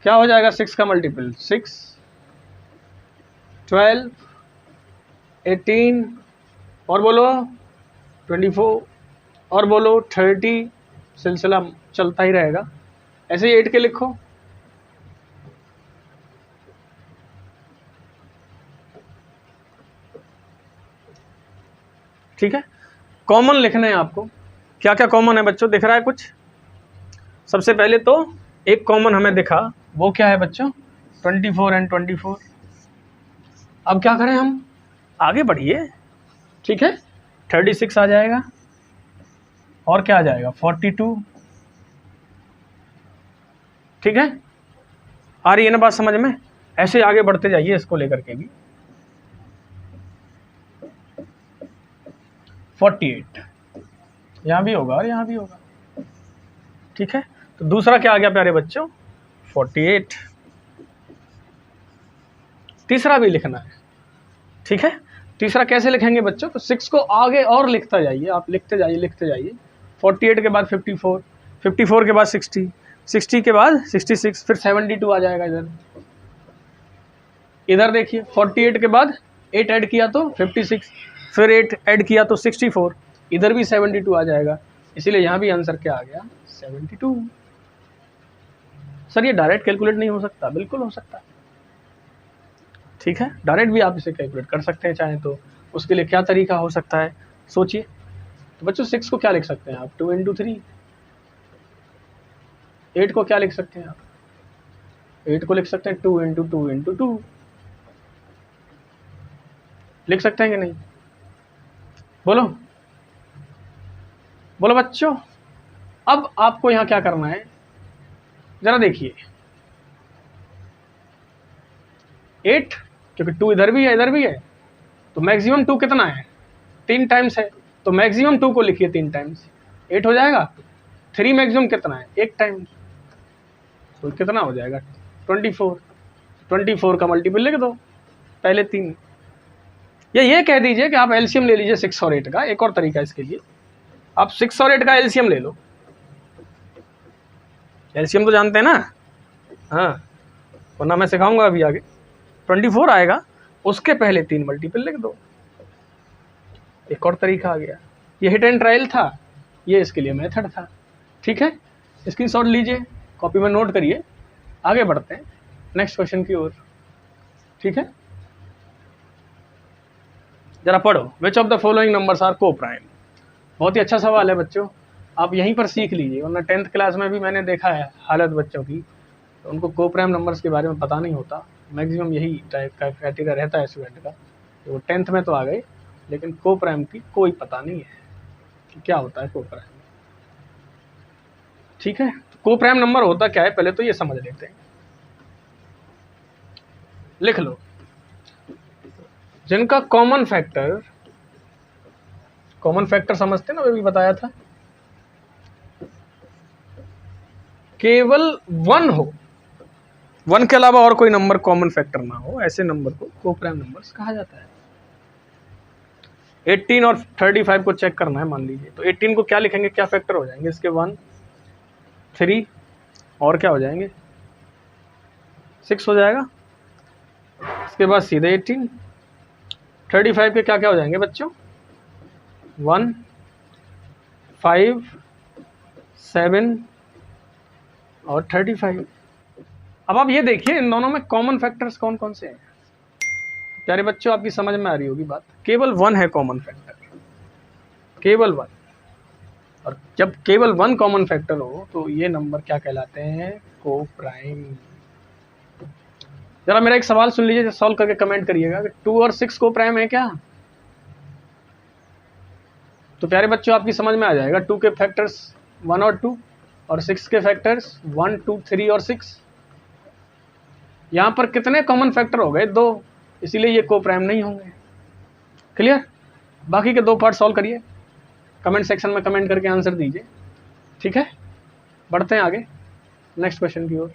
[SPEAKER 1] क्या हो जाएगा 6 का मल्टीपल, 6, 12, 18 और बोलो 24 और बोलो 30, सिलसिला चलता ही रहेगा। ऐसे ही 8 के लिखो, ठीक है। कॉमन लिखने हैं आपको। क्या क्या कॉमन है बच्चों, दिख रहा है कुछ? सबसे पहले तो एक कॉमन हमें दिखा, वो क्या है बच्चों, 24 एंड 24। अब क्या करें हम, आगे बढ़िए, ठीक है। 36 आ जाएगा और क्या आ जाएगा 42, ठीक है। आ रही है ना बात समझ में? ऐसे आगे बढ़ते जाइए इसको लेकर के भी। 48 यहाँ भी होगा और यहाँ भी होगा, ठीक है। तो दूसरा क्या आ गया प्यारे बच्चों, 48। तीसरा भी लिखना है, ठीक है। तीसरा कैसे लिखेंगे बच्चों, तो 6 को आगे और लिखता जाइए, आप लिखते जाइए लिखते जाइए। 48 के बाद 54, 54 के बाद 60, 60 के बाद 66, फिर 72 आ जाएगा इधर। इधर देखिए 48 के बाद 8 ऐड किया तो 56, फिर 8 ऐड किया तो 64, इधर भी 72 आ जाएगा। इसीलिए यहाँ भी आंसर क्या आ गया, 72। सर ये डायरेक्ट कैलकुलेट नहीं हो सकता, बिल्कुल हो सकता है, ठीक है। डायरेक्ट भी आप इसे कैलकुलेट कर सकते हैं चाहें तो। उसके लिए क्या तरीका हो सकता है, सोचिए। तो बच्चों 6 को क्या लिख सकते हैं आप, 2 × 3। 8 को क्या लिख सकते हैं आप, 8 को लिख सकते हैं 2 × 2 × 2। लिख सकते हैं कि नहीं, बोलो बोलो बच्चों। अब आपको यहाँ क्या करना है, जरा देखिए। 8, क्योंकि 2 इधर भी है इधर भी है, तो मैक्सिमम 2 कितना है, 3 टाइम्स है, तो मैक्सिमम 2 को लिखिए 3 टाइम्स, 8 हो जाएगा। 3 मैक्सिमम कितना है, 1 टाइम, तो कितना हो जाएगा 24। 24 का मल्टीपल लिख दो पहले 3। या ये कह दीजिए कि आप एलसीएम ले लीजिए 6 और 8 का। एक और तरीका इसके लिए, आप 6 और 8 का एलसीएम ले लो। एलसीएम तो जानते हैं ना, हाँ, वरना मैं सिखाऊंगा अभी आगे। 24 आएगा, उसके पहले 3 मल्टीपल लिख दो। एक और तरीका आ गया। ये हिट एंड ट्रायल था, ये इसके लिए मेथड था, ठीक है। स्क्रीनशॉट लीजिए, कॉपी में नोट करिए, आगे बढ़ते हैं नेक्स्ट क्वेश्चन की ओर, ठीक है। जरा पढ़ो, which of the following numbers are coprime. बहुत ही अच्छा सवाल है बच्चों, आप यहीं पर सीख लीजिए, वरना 10th क्लास में भी मैंने देखा है हालत बच्चों की, तो उनको को प्राइम नंबर्स के बारे में पता नहीं होता। मैक्सिमम यही टाइप का क्राइटेरिया रहता है स्टूडेंट का, तो 10th में तो आ गए, लेकिन को प्राइम की कोई पता नहीं है कि क्या होता है को प्राइम, ठीक है। तो को प्राइम नंबर होता क्या है, पहले तो ये समझ लेते हैं। लिख लो, जिनका कॉमन फैक्टर समझते ना, मैं भी बताया था, केवल 1 हो, 1 के अलावा और कोई नंबर कॉमन फैक्टर ना हो, ऐसे नंबर को को प्राइम नंबर्स कहा जाता है। 18 और 35 को चेक करना है मान लीजिए, तो 18 को क्या लिखेंगे, क्या फैक्टर हो जाएंगे इसके, 1, 3 और क्या हो जाएंगे, 6 हो जाएगा। इसके बाद सीधे 18, 35 के क्या क्या हो जाएंगे बच्चों, 1, 5, 7 और 35। अब आप ये देखिए इन दोनों में कॉमन फैक्टर्स कौन कौन से हैं। प्यारे बच्चों आपकी समझ में आ रही होगी बात, केवल 1 है कॉमन फैक्टर, केवल 1। और जब केवल 1 कॉमन फैक्टर हो तो ये नंबर क्या कहलाते हैं, को प्राइम। जरा मेरा एक सवाल सुन लीजिए, सॉल्व करके कमेंट करिएगा कि 2 और 6 को प्राइम है क्या। तो प्यारे बच्चों आपकी समझ में आ जाएगा, 2 के फैक्टर्स 1 और 2 और 6 के फैक्टर्स 1, 2, 3 और 6। यहाँ पर कितने कॉमन फैक्टर हो गए, 2, इसीलिए ये को प्राइम नहीं होंगे। क्लियर। बाकी के 2 पार्ट सॉल्व करिए, कमेंट सेक्शन में कमेंट करके आंसर दीजिए, ठीक है। बढ़ते हैं आगे नेक्स्ट क्वेश्चन की ओर।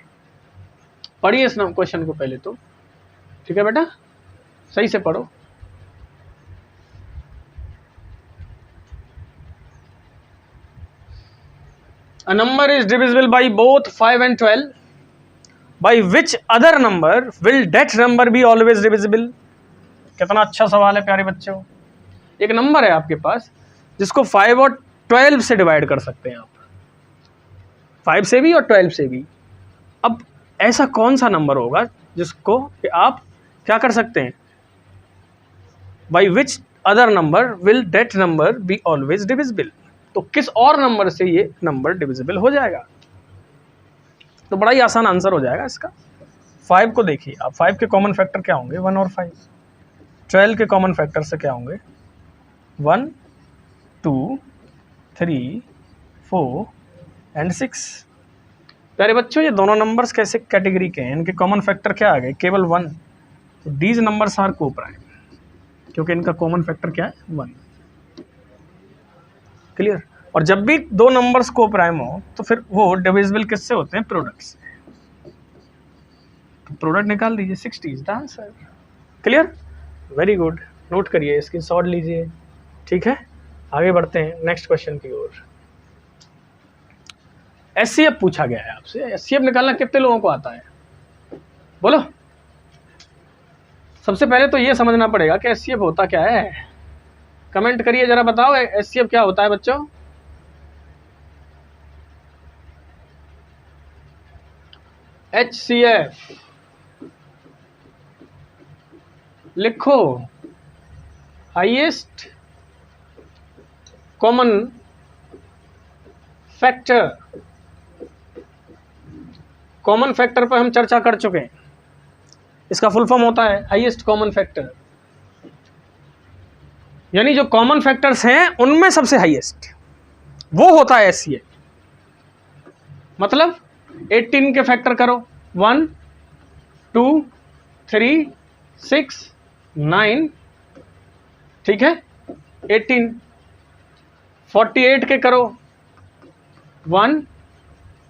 [SPEAKER 1] पढ़िए इस क्वेश्चन को पहले तो, ठीक है बेटा, सही से पढ़ो। A number is divisible by both 5 and 12. By which other number will that number be always divisible? कितना अच्छा सवाल है प्यारे बच्चों। एक नंबर है आपके पास जिसको 5 और 12 से डिवाइड कर सकते हैं आप, 5 से भी और 12 से भी। अब ऐसा कौन सा नंबर होगा जिसको कि आप क्या कर सकते हैं, by which other number will that number be always divisible, तो किस और नंबर से ये नंबर डिविजिबल हो जाएगा। तो बड़ा ही आसान आंसर हो जाएगा इसका। 5 को देखिए आप, 5 के कॉमन फैक्टर क्या होंगे, 1 और 5। 12 के कॉमन फैक्टर से क्या होंगे, 1, 2, 3, 4 एंड 6। प्यारे बच्चों ये दोनों नंबर्स कैसे कैटेगरी के हैं, इनके कॉमन फैक्टर क्या आ गए, केवल 1। तो दीज नंबर्स आर को प्राइम, क्योंकि इनका कॉमन फैक्टर क्या है, 1। क्लियर। और जब भी 2 नंबर्स को प्राइम हो तो फिर वो डिविजिबल किससे होते हैं, प्रोडक्ट से। तो प्रोडक्ट निकाल दीजिए, 60 is the answer. Clear, very good, note करिए, इसकी शॉर्ट लीजिए, ठीक है। आगे बढ़ते हैं नेक्स्ट क्वेश्चन की ओर। एचसीएफ पूछा गया है आपसे, एचसीएफ निकालना कितने लोगों को आता है, बोलो। सबसे पहले तो ये समझना पड़ेगा कि एचसीएफ होता क्या है, कमेंट करिए जरा, बताओ एचसीएफ क्या होता है बच्चों। एचसीएफ लिखो, highest common factor. Common factor पर हम चर्चा कर चुके हैं, इसका फुल फॉर्म होता है हाईएस्ट कॉमन फैक्टर, यानी जो कॉमन फैक्टर्स हैं उनमें सबसे हाईएस्ट वो होता है एचसीएफ। मतलब 18 के फैक्टर करो, 1, 2, 3, 6, 9, ठीक है, 18। 48 के करो, 1,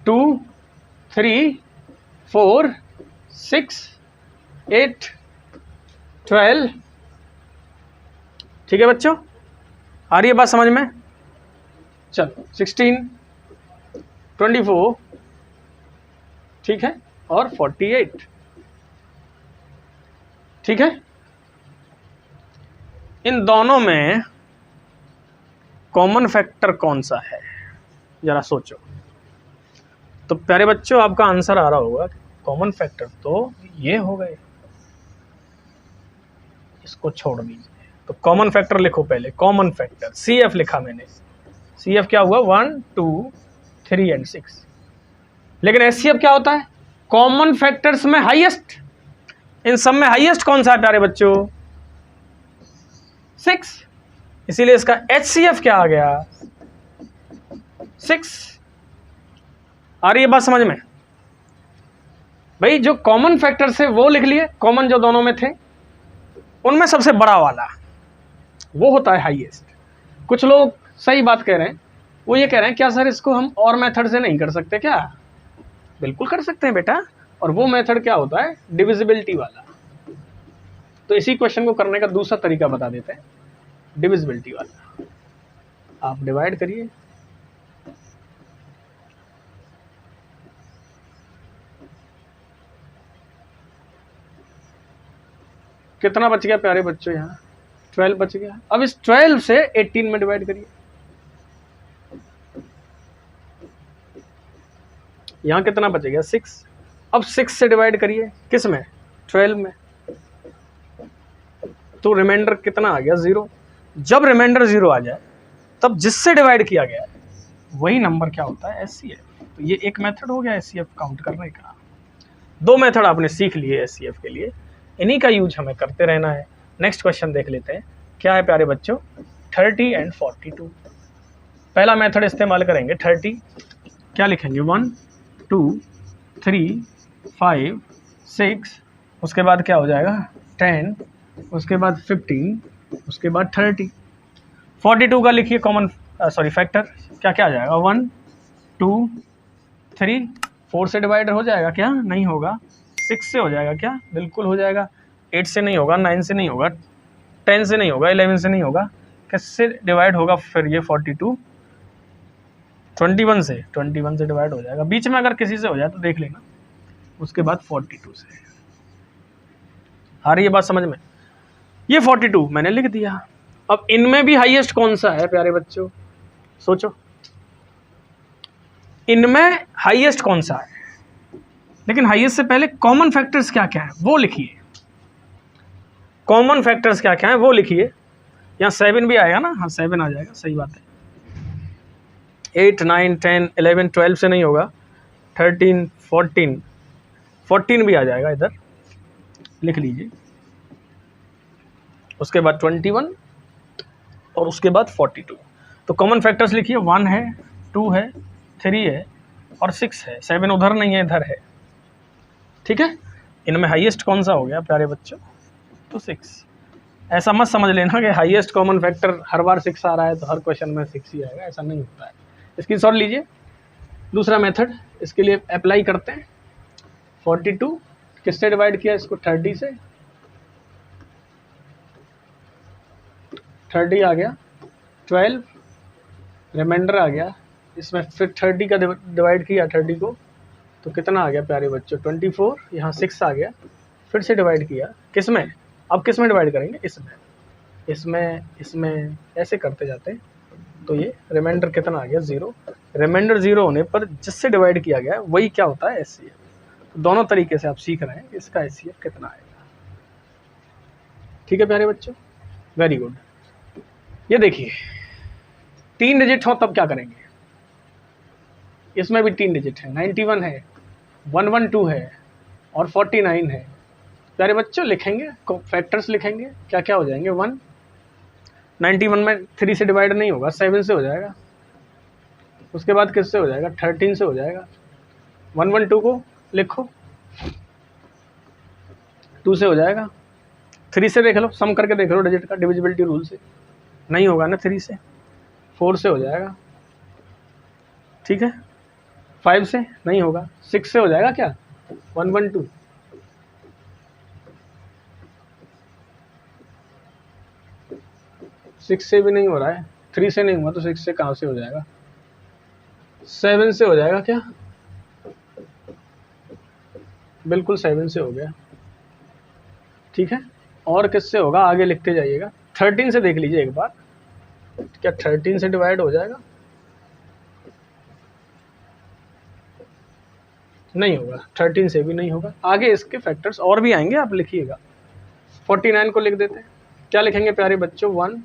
[SPEAKER 1] 2, 3, 4, 6, 8, 12, ठीक है बच्चों, आ रही है बात समझ में। चलो 16, 24, ठीक है, और 48, ठीक है। इन दोनों में कॉमन फैक्टर कौन सा है, जरा सोचो। तो प्यारे बच्चों आपका आंसर आ रहा होगा, कॉमन फैक्टर तो ये हो गए, इसको छोड़ दीजिए। तो कॉमन फैक्टर लिखो पहले, कॉमन फैक्टर CF लिखा मैंने, CF क्या हुआ, 1, 2, 3 एंड 6। लेकिन HCF क्या होता है, कॉमन फैक्टर्स में हाईएस्ट। इन सब में हाईएस्ट कौन सा है प्यारे बच्चों, 6। इसीलिए इसका HCF क्या आ गया, 6। आ रही है बात समझ में भाई। जो कॉमन फैक्टर्स है वो लिख लिए, कॉमन जो दोनों में थे उनमें सबसे बड़ा वाला वो होता है हाईएस्ट। कुछ लोग सही बात कह रहे हैं, वो ये कह रहे हैं क्या सर इसको हम और मेथड से नहीं कर सकते क्या, बिल्कुल कर सकते हैं बेटा। और वो मेथड क्या होता है, डिविजिबिलिटी वाला। तो इसी क्वेश्चन को करने का दूसरा तरीका बता देते हैं, डिविजिबिलिटी वाला। आप डिवाइड करिए, कितना बच गया प्यारे बच्चों, यहाँ 12 बच गया। अब इस 12 से 18 में डिवाइड करिए, यहाँ कितना बचेगा 6। अब 6 से डिवाइड करिए, किस में, 12 में, तो रिमाइंडर कितना आ गया, 0। जब रिमाइंडर 0 आ जाए तब जिससे डिवाइड किया गया वही नंबर क्या होता है, HCF। तो ये एक मेथड हो गया HCF काउंट करने का। 2 मेथड आपने सीख लिए HCF के लिए, इन्हीं का यूज हमें करते रहना है। नेक्स्ट क्वेश्चन देख लेते हैं, क्या है प्यारे बच्चों, 30 एंड 42। पहला मेथड इस्तेमाल करेंगे 30, क्या लिखेंगे, 1, 2, 3, 5, 6, उसके बाद क्या हो जाएगा 10, उसके बाद 15, उसके बाद 30। 42 का लिखिए कॉमन सॉरी फैक्टर, क्या क्या आ जाएगा, 1 2 3 4 से डिवाइड हो जाएगा क्या, नहीं होगा। 6 से हो जाएगा क्या, बिल्कुल हो जाएगा। 8 से नहीं होगा, 9 से नहीं होगा, 10 से नहीं होगा, 11 से नहीं होगा। किससे डिवाइड होगा फिर ये 42, 21 से, 21 से डिवाइड हो जाएगा। बीच में अगर किसी से हो जाए तो देख लेना, उसके बाद 42 से। आ रही है बात समझ में? ये 42 मैंने लिख दिया। अब इनमें भी हाईएस्ट कौन सा है प्यारे बच्चों, सोचो इनमें हाईएस्ट कौन सा है। लेकिन हाईएस्ट से पहले कॉमन फैक्टर्स क्या क्या है वो लिखिए। कॉमन फैक्टर्स क्या क्या है वो लिखिए। यहाँ 7 भी आएगा ना, हाँ 7 आ जाएगा, सही बात है। 8 9 10 11 12 से नहीं होगा, 13 14 भी आ जाएगा, इधर लिख लीजिए। उसके बाद 21 और उसके बाद 42। तो कॉमन फैक्टर्स लिखिए, 1 है, 2 है, 3 है और 6 है। 7 उधर नहीं है, इधर है। ठीक है, इनमें हाईएस्ट कौन सा हो गया प्यारे बच्चों, तो 6। ऐसा मत समझ लेना कि हाईएस्ट कॉमन फैक्टर हर बार 6 आ रहा है तो हर क्वेश्चन में 6 ही आएगा, ऐसा नहीं होता है। इसकी शॉर्ट लीजिए। दूसरा मेथड इसके लिए अप्लाई करते हैं। 42 किससे डिवाइड किया इसको, 30 से, 30 आ गया, 12 रिमाइंडर आ गया, इसमें फिर 30 का डिवाइड किया 30 को, तो कितना आ गया प्यारे बच्चों, 24। यहाँ 6 आ गया, फिर से डिवाइड किया किस में, अब किस में डिवाइड करेंगे, इसमें ऐसे करते जाते हैं। तो ये रिमाइंडर कितना आ गया, 0। रिमाइंडर 0 होने पर जिससे डिवाइड किया गया वही क्या होता है, एचसीएफ। तो दोनों तरीके से आप सीख रहे हैं इसका एचसीएफ कितना आएगा। ठीक है प्यारे बच्चों, वेरी गुड। ये देखिए 3 डिजिट हो तब क्या करेंगे, इसमें भी 3 डिजिट है, 91 है, 112 है और 49 है। प्यारे बच्चों लिखेंगे, फैक्टर्स लिखेंगे, क्या क्या हो जाएंगे, 1 91 में 3 से डिवाइड नहीं होगा, 7 से हो जाएगा। उसके बाद किससे हो जाएगा, 13 से हो जाएगा। 112 को लिखो, 2 से हो जाएगा। 3 से देख लो, सम करके देख लो डिजिट का, डिविजिबिलिटी रूल से नहीं होगा ना 3 से। 4 से हो जाएगा, ठीक है। 5 से नहीं होगा, 6 से हो जाएगा क्या, 112। 6 से भी नहीं हो रहा है, 3 से नहीं हुआ तो 6 से कहाँ से हो जाएगा, 7 से हो जाएगा क्या, बिल्कुल 7 से हो गया, ठीक है। और किससे होगा, आगे लिखते जाइएगा। 13 से देख लीजिए एक बार, क्या 13 से डिवाइड हो जाएगा, नहीं होगा, 13 से भी नहीं होगा। आगे इसके फैक्टर्स और भी आएंगे, आप लिखिएगा। 49 को लिख देते हैं, क्या लिखेंगे प्यारे बच्चों, 1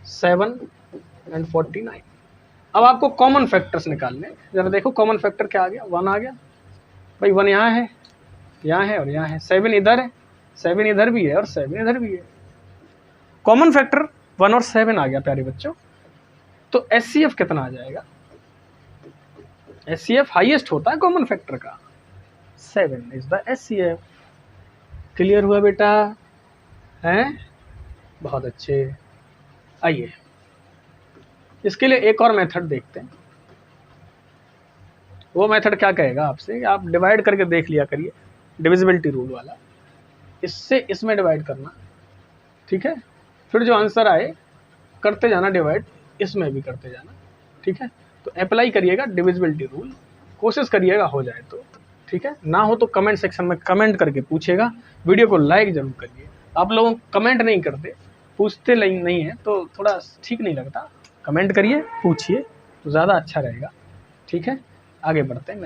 [SPEAKER 1] 7 एंड 49। अब आपको कॉमन फैक्टर्स निकालने, जरा देखो कॉमन फैक्टर क्या आ गया, 1 आ गया भाई, 1 यहाँ है, यहाँ है और यहाँ है। 7 इधर है, 7 इधर भी है और 7 इधर भी है। कॉमन फैक्टर 1 और 7 आ गया प्यारे बच्चों। तो एचसीएफ कितना आ जाएगा, एचसीएफ हाईएस्ट होता है कॉमन फैक्टर का, 7 इज द एचसीएफ। क्लियर हुआ बेटा, हैं, बहुत अच्छे। आइए इसके लिए एक और मेथड देखते हैं। वो मेथड क्या कहेगा आपसे, आप डिवाइड करके देख लिया करिए, डिविजिबिलिटी रूल वाला। इससे इसमें डिवाइड करना, ठीक है। फिर जो आंसर आए करते जाना डिवाइड, इसमें भी करते जाना, ठीक है। तो अप्लाई करिएगा डिविजिबिलिटी रूल, कोशिश करिएगा हो जाए तो, ठीक है। ना हो तो कमेंट सेक्शन में कमेंट करके पूछेगा। वीडियो को लाइक जरूर करिए। आप लोग कमेंट नहीं करते, पूछते नहीं है तो थोड़ा ठीक नहीं लगता। कमेंट करिए, पूछिए तो ज़्यादा अच्छा रहेगा, ठीक है। आगे बढ़ते हैं।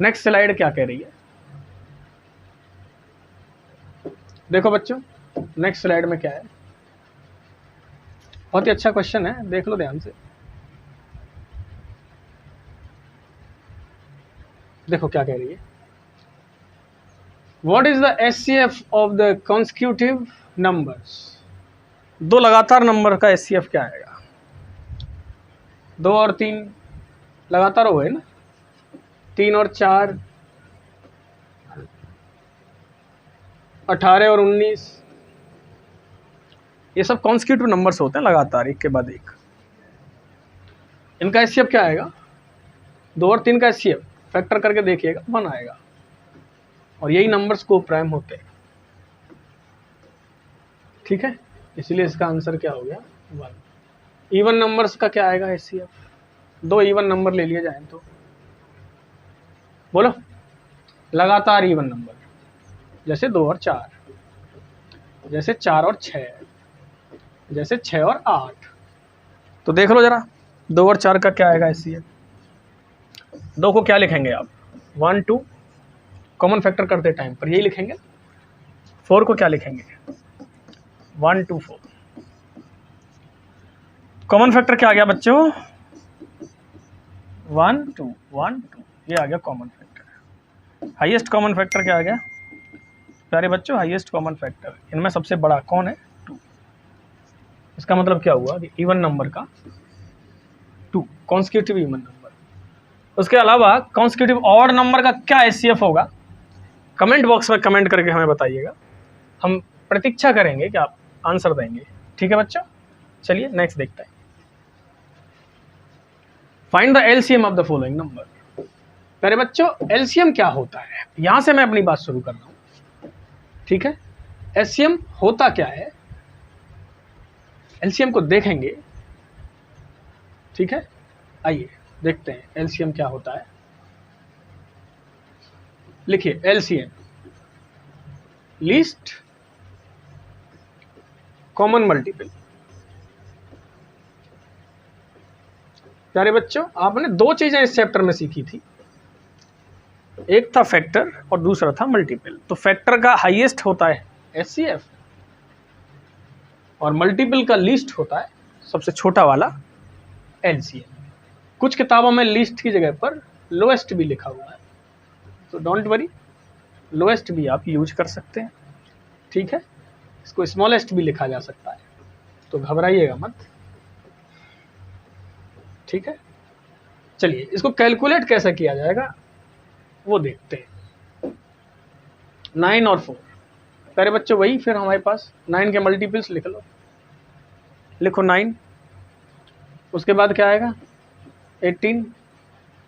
[SPEAKER 1] नेक्स्ट स्लाइड क्या कह रही है, देखो बच्चों नेक्स्ट स्लाइड में क्या है। बहुत ही अच्छा क्वेश्चन है, देख लो ध्यान से। देखो क्या कह रही है, what is the HCF of the consecutive numbers. 2 लगातार नंबर का एचसीएफ क्या आएगा, 2 और 3 लगातार हो गए ना, 3 और 4 18 और 19, ये सब कॉन्स्टिट्यूटिव नंबर्स होते हैं लगातार एक के बाद एक। इनका एचसीएफ क्या आएगा, 2 और 3 का एचसीएफ फैक्टर करके देखिएगा 1 आएगा, और यही नंबर्स को प्राइम होते हैं। ठीक है, इसलिए इसका आंसर क्या हो गया 1। इवन नंबर्स का क्या आएगा एचसीएफ, 2 इवन नंबर ले लिए जाए तो बोलो, लगातार इवन नंबर, जैसे 2 और 4, जैसे 4 और 6, जैसे 6 और 8। तो देख लो जरा 2 और 4 का क्या आएगा एचसीएफ। 2 को क्या लिखेंगे आप, 1 2, कॉमन फैक्टर करते टाइम पर यही लिखेंगे। 4 को क्या लिखेंगे, 1 2 4। कॉमन फैक्टर क्या आ गया बच्चों, 1 2 1 2, ये आ गया common factor. Highest common factor क्या आ गया प्यारे बच्चों, हाईएस्ट कॉमन फैक्टर इनमें सबसे बड़ा कौन है, 2। इसका मतलब क्या हुआ कि इवन नंबर का 2, कॉन्स्टिट्यूटिव इवन नंबर। उसके अलावा कॉन्स्टिट्यूटिव ऑड नंबर का क्या एचसीएफ होगा, कमेंट बॉक्स में कमेंट करके हमें बताइएगा, हम प्रतीक्षा करेंगे कि आप आंसर देंगे। ठीक है बच्चों, चलिए नेक्स्ट देखते हैं। Find the LCM of the following number. प्यारे बच्चों एलसीएम क्या होता है, यहां से मैं अपनी बात शुरू कर रहा हूं। ठीक है, एलसीएम होता क्या है, एलसीएम को देखेंगे। ठीक है, आइए देखते हैं एलसीएम क्या होता है। लिखिए एलसीएम, लीस्ट कॉमन मल्टीपल। प्यारे बच्चों आपने 2 चीजें इस चैप्टर में सीखी थी, एक था फैक्टर और दूसरा था मल्टीपल। तो फैक्टर का हाईएस्ट होता है एचसीएफ और मल्टीपल का लीस्ट होता है सबसे छोटा वाला एलसीएम। कुछ किताबों में लीस्ट की जगह पर लोएस्ट भी लिखा हुआ है, तो डोंट वरी, लोएस्ट भी आप यूज कर सकते हैं। ठीक है, इसको स्मॉलेस्ट भी लिखा जा सकता है, तो घबराइएगा मत। ठीक है, चलिए इसको कैलकुलेट कैसे किया जाएगा वो देखते हैं। 9 और 4 प्यारे बच्चों वही, फिर हमारे पास 9 के मल्टीपल्स लिख लो। लिखो 9, उसके बाद क्या आएगा 18,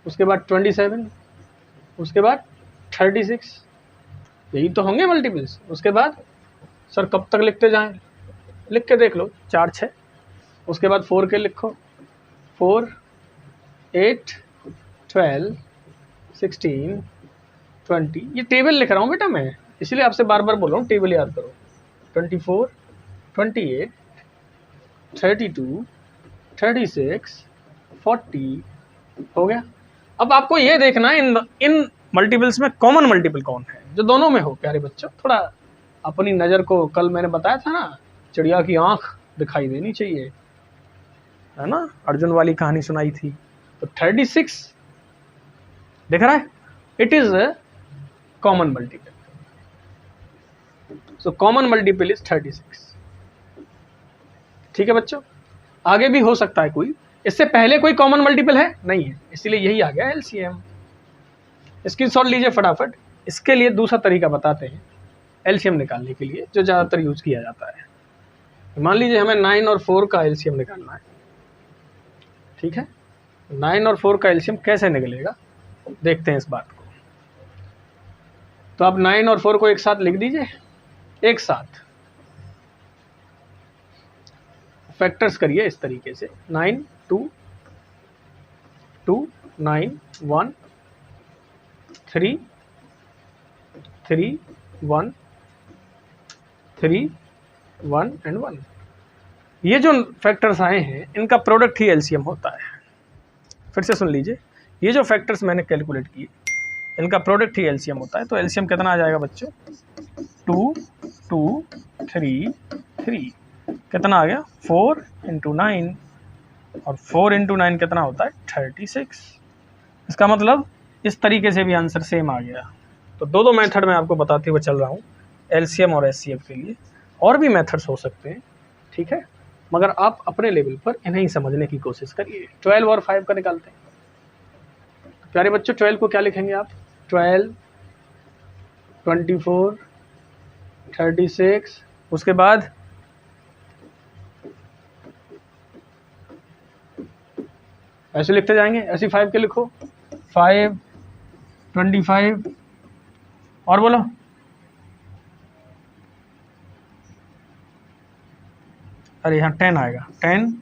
[SPEAKER 1] उसके बाद 27, उसके बाद 36, यही तो होंगे मल्टीपल्स। उसके बाद सर कब तक लिखते जाएं, लिख के देख लो 4 6, उसके बाद 4 के लिखो, 4 8 12 16 20। ये टेबल लिख रहा हूँ बेटा मैं, इसलिए आपसे बार बार बोल रहा हूँ टेबल याद करो। 24 28 32 36 40 हो गया। अब आपको ये देखना है इन मल्टीपल्स में कॉमन मल्टीपल कौन है जो दोनों में हो। प्यारे बच्चों थोड़ा अपनी नज़र को, कल मैंने बताया था ना चिड़िया की आंख दिखाई देनी चाहिए, है ना, अर्जुन वाली कहानी सुनाई थी। तो 36 दिख रहा है, it is common multiple. So common multiple is 36। ठीक है बच्चों, आगे भी हो सकता है कोई, इससे पहले कोई कॉमन मल्टीपल है नहीं है, इसीलिए यही आ गया एलसीएम। स्क्रीनशॉट लीजिए फटाफट। इसके लिए दूसरा तरीका बताते हैं एलसीएम निकालने के लिए, जो ज़्यादातर यूज किया जाता है। मान लीजिए हमें 9 और 4 का एलसीएम निकालना है। ठीक है, 9 और 4 का एलसीएम कैसे निकलेगा देखते हैं इस बात को। तो आप 9 और 4 को एक साथ लिख दीजिए, एक साथ फैक्टर्स करिए इस तरीके से। 9 2 2 9 1 3 3 1 3 1 एंड 1। ये जो फैक्टर्स आए हैं इनका प्रोडक्ट ही एलसीएम होता है। फिर से सुन लीजिए, ये जो फैक्टर्स मैंने कैलकुलेट किए इनका प्रोडक्ट ही एलसीएम होता है। तो एलसीएम कितना आ जाएगा बच्चों, 2 2 3 3, कितना आ गया 4 × 9, और 4 × 9 कितना होता है 36। इसका मतलब इस तरीके से भी आंसर सेम आ गया। तो दो मेथड मैं आपको बताते हुए चल रहा हूँ एलसीएम और एचसीएफ के लिए, और भी मेथड्स हो सकते हैं। ठीक है, मगर आप अपने लेवल पर इन्हें ही समझने की कोशिश करिए। 12 और 5 का निकालते हैं। तो प्यारे बच्चों 12 को क्या लिखेंगे आप, 12 24 36, उसके बाद ऐसे लिखते जाएंगे, ऐसे 5 के लिखो, 5, 25 और बोलो, अरे यहाँ 10 आएगा, 10,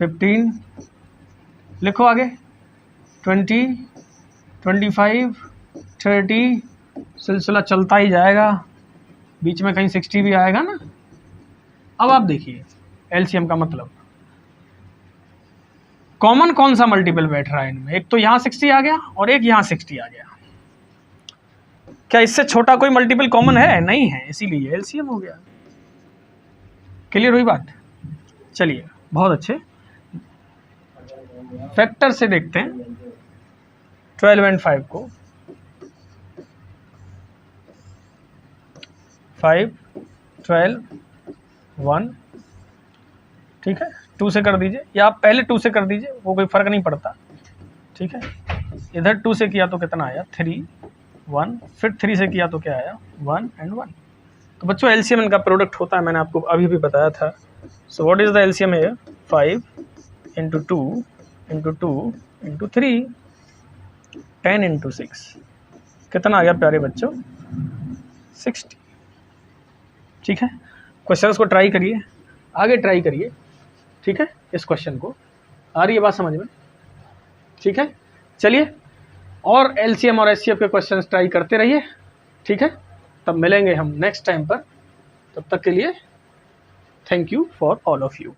[SPEAKER 1] 15 लिखो आगे, 20, 25, 30, सिलसिला चलता ही जाएगा, बीच में कहीं 60 भी आएगा ना। अब आप देखिए एलसीएम का मतलब, कॉमन कौन सा मल्टीपल बैठ रहा है इनमें, एक तो यहाँ 60 आ गया और एक यहाँ 60 आ गया, क्या इससे छोटा कोई मल्टीपल कॉमन है? नहीं है, इसीलिए एलसीएम हो गया। क्लियर हुई बात? चलिए बहुत अच्छे, फैक्टर से देखते हैं 12 एंड 5 को। 5, 12, 1, ठीक है, 2 से कर दीजिए, या आप पहले 2 से कर दीजिए, वो कोई फ़र्क नहीं पड़ता, ठीक है। इधर 2 से किया तो कितना आया, 3, 1, फिर 3 से किया तो क्या आया, 1 एंड 1। तो बच्चों एलसीएम इनका प्रोडक्ट होता है, मैंने आपको अभी भी बताया था। So what is the LCM है, 5 इंटू 2 इंटू 2 इंटू 3, 10 इंटू 6, कितना आ गया प्यारे बच्चों, 60। ठीक है, क्वेश्चंस को ट्राई करिए, आगे ट्राई करिए, ठीक है, इस क्वेश्चन को। आ रही है बात समझ में? ठीक है, चलिए और एलसीएम और एचसीएफ के क्वेश्चंस ट्राई करते रहिए, ठीक है। तब मिलेंगे हम नेक्स्ट टाइम पर, तब तक के लिए thank you for all of you.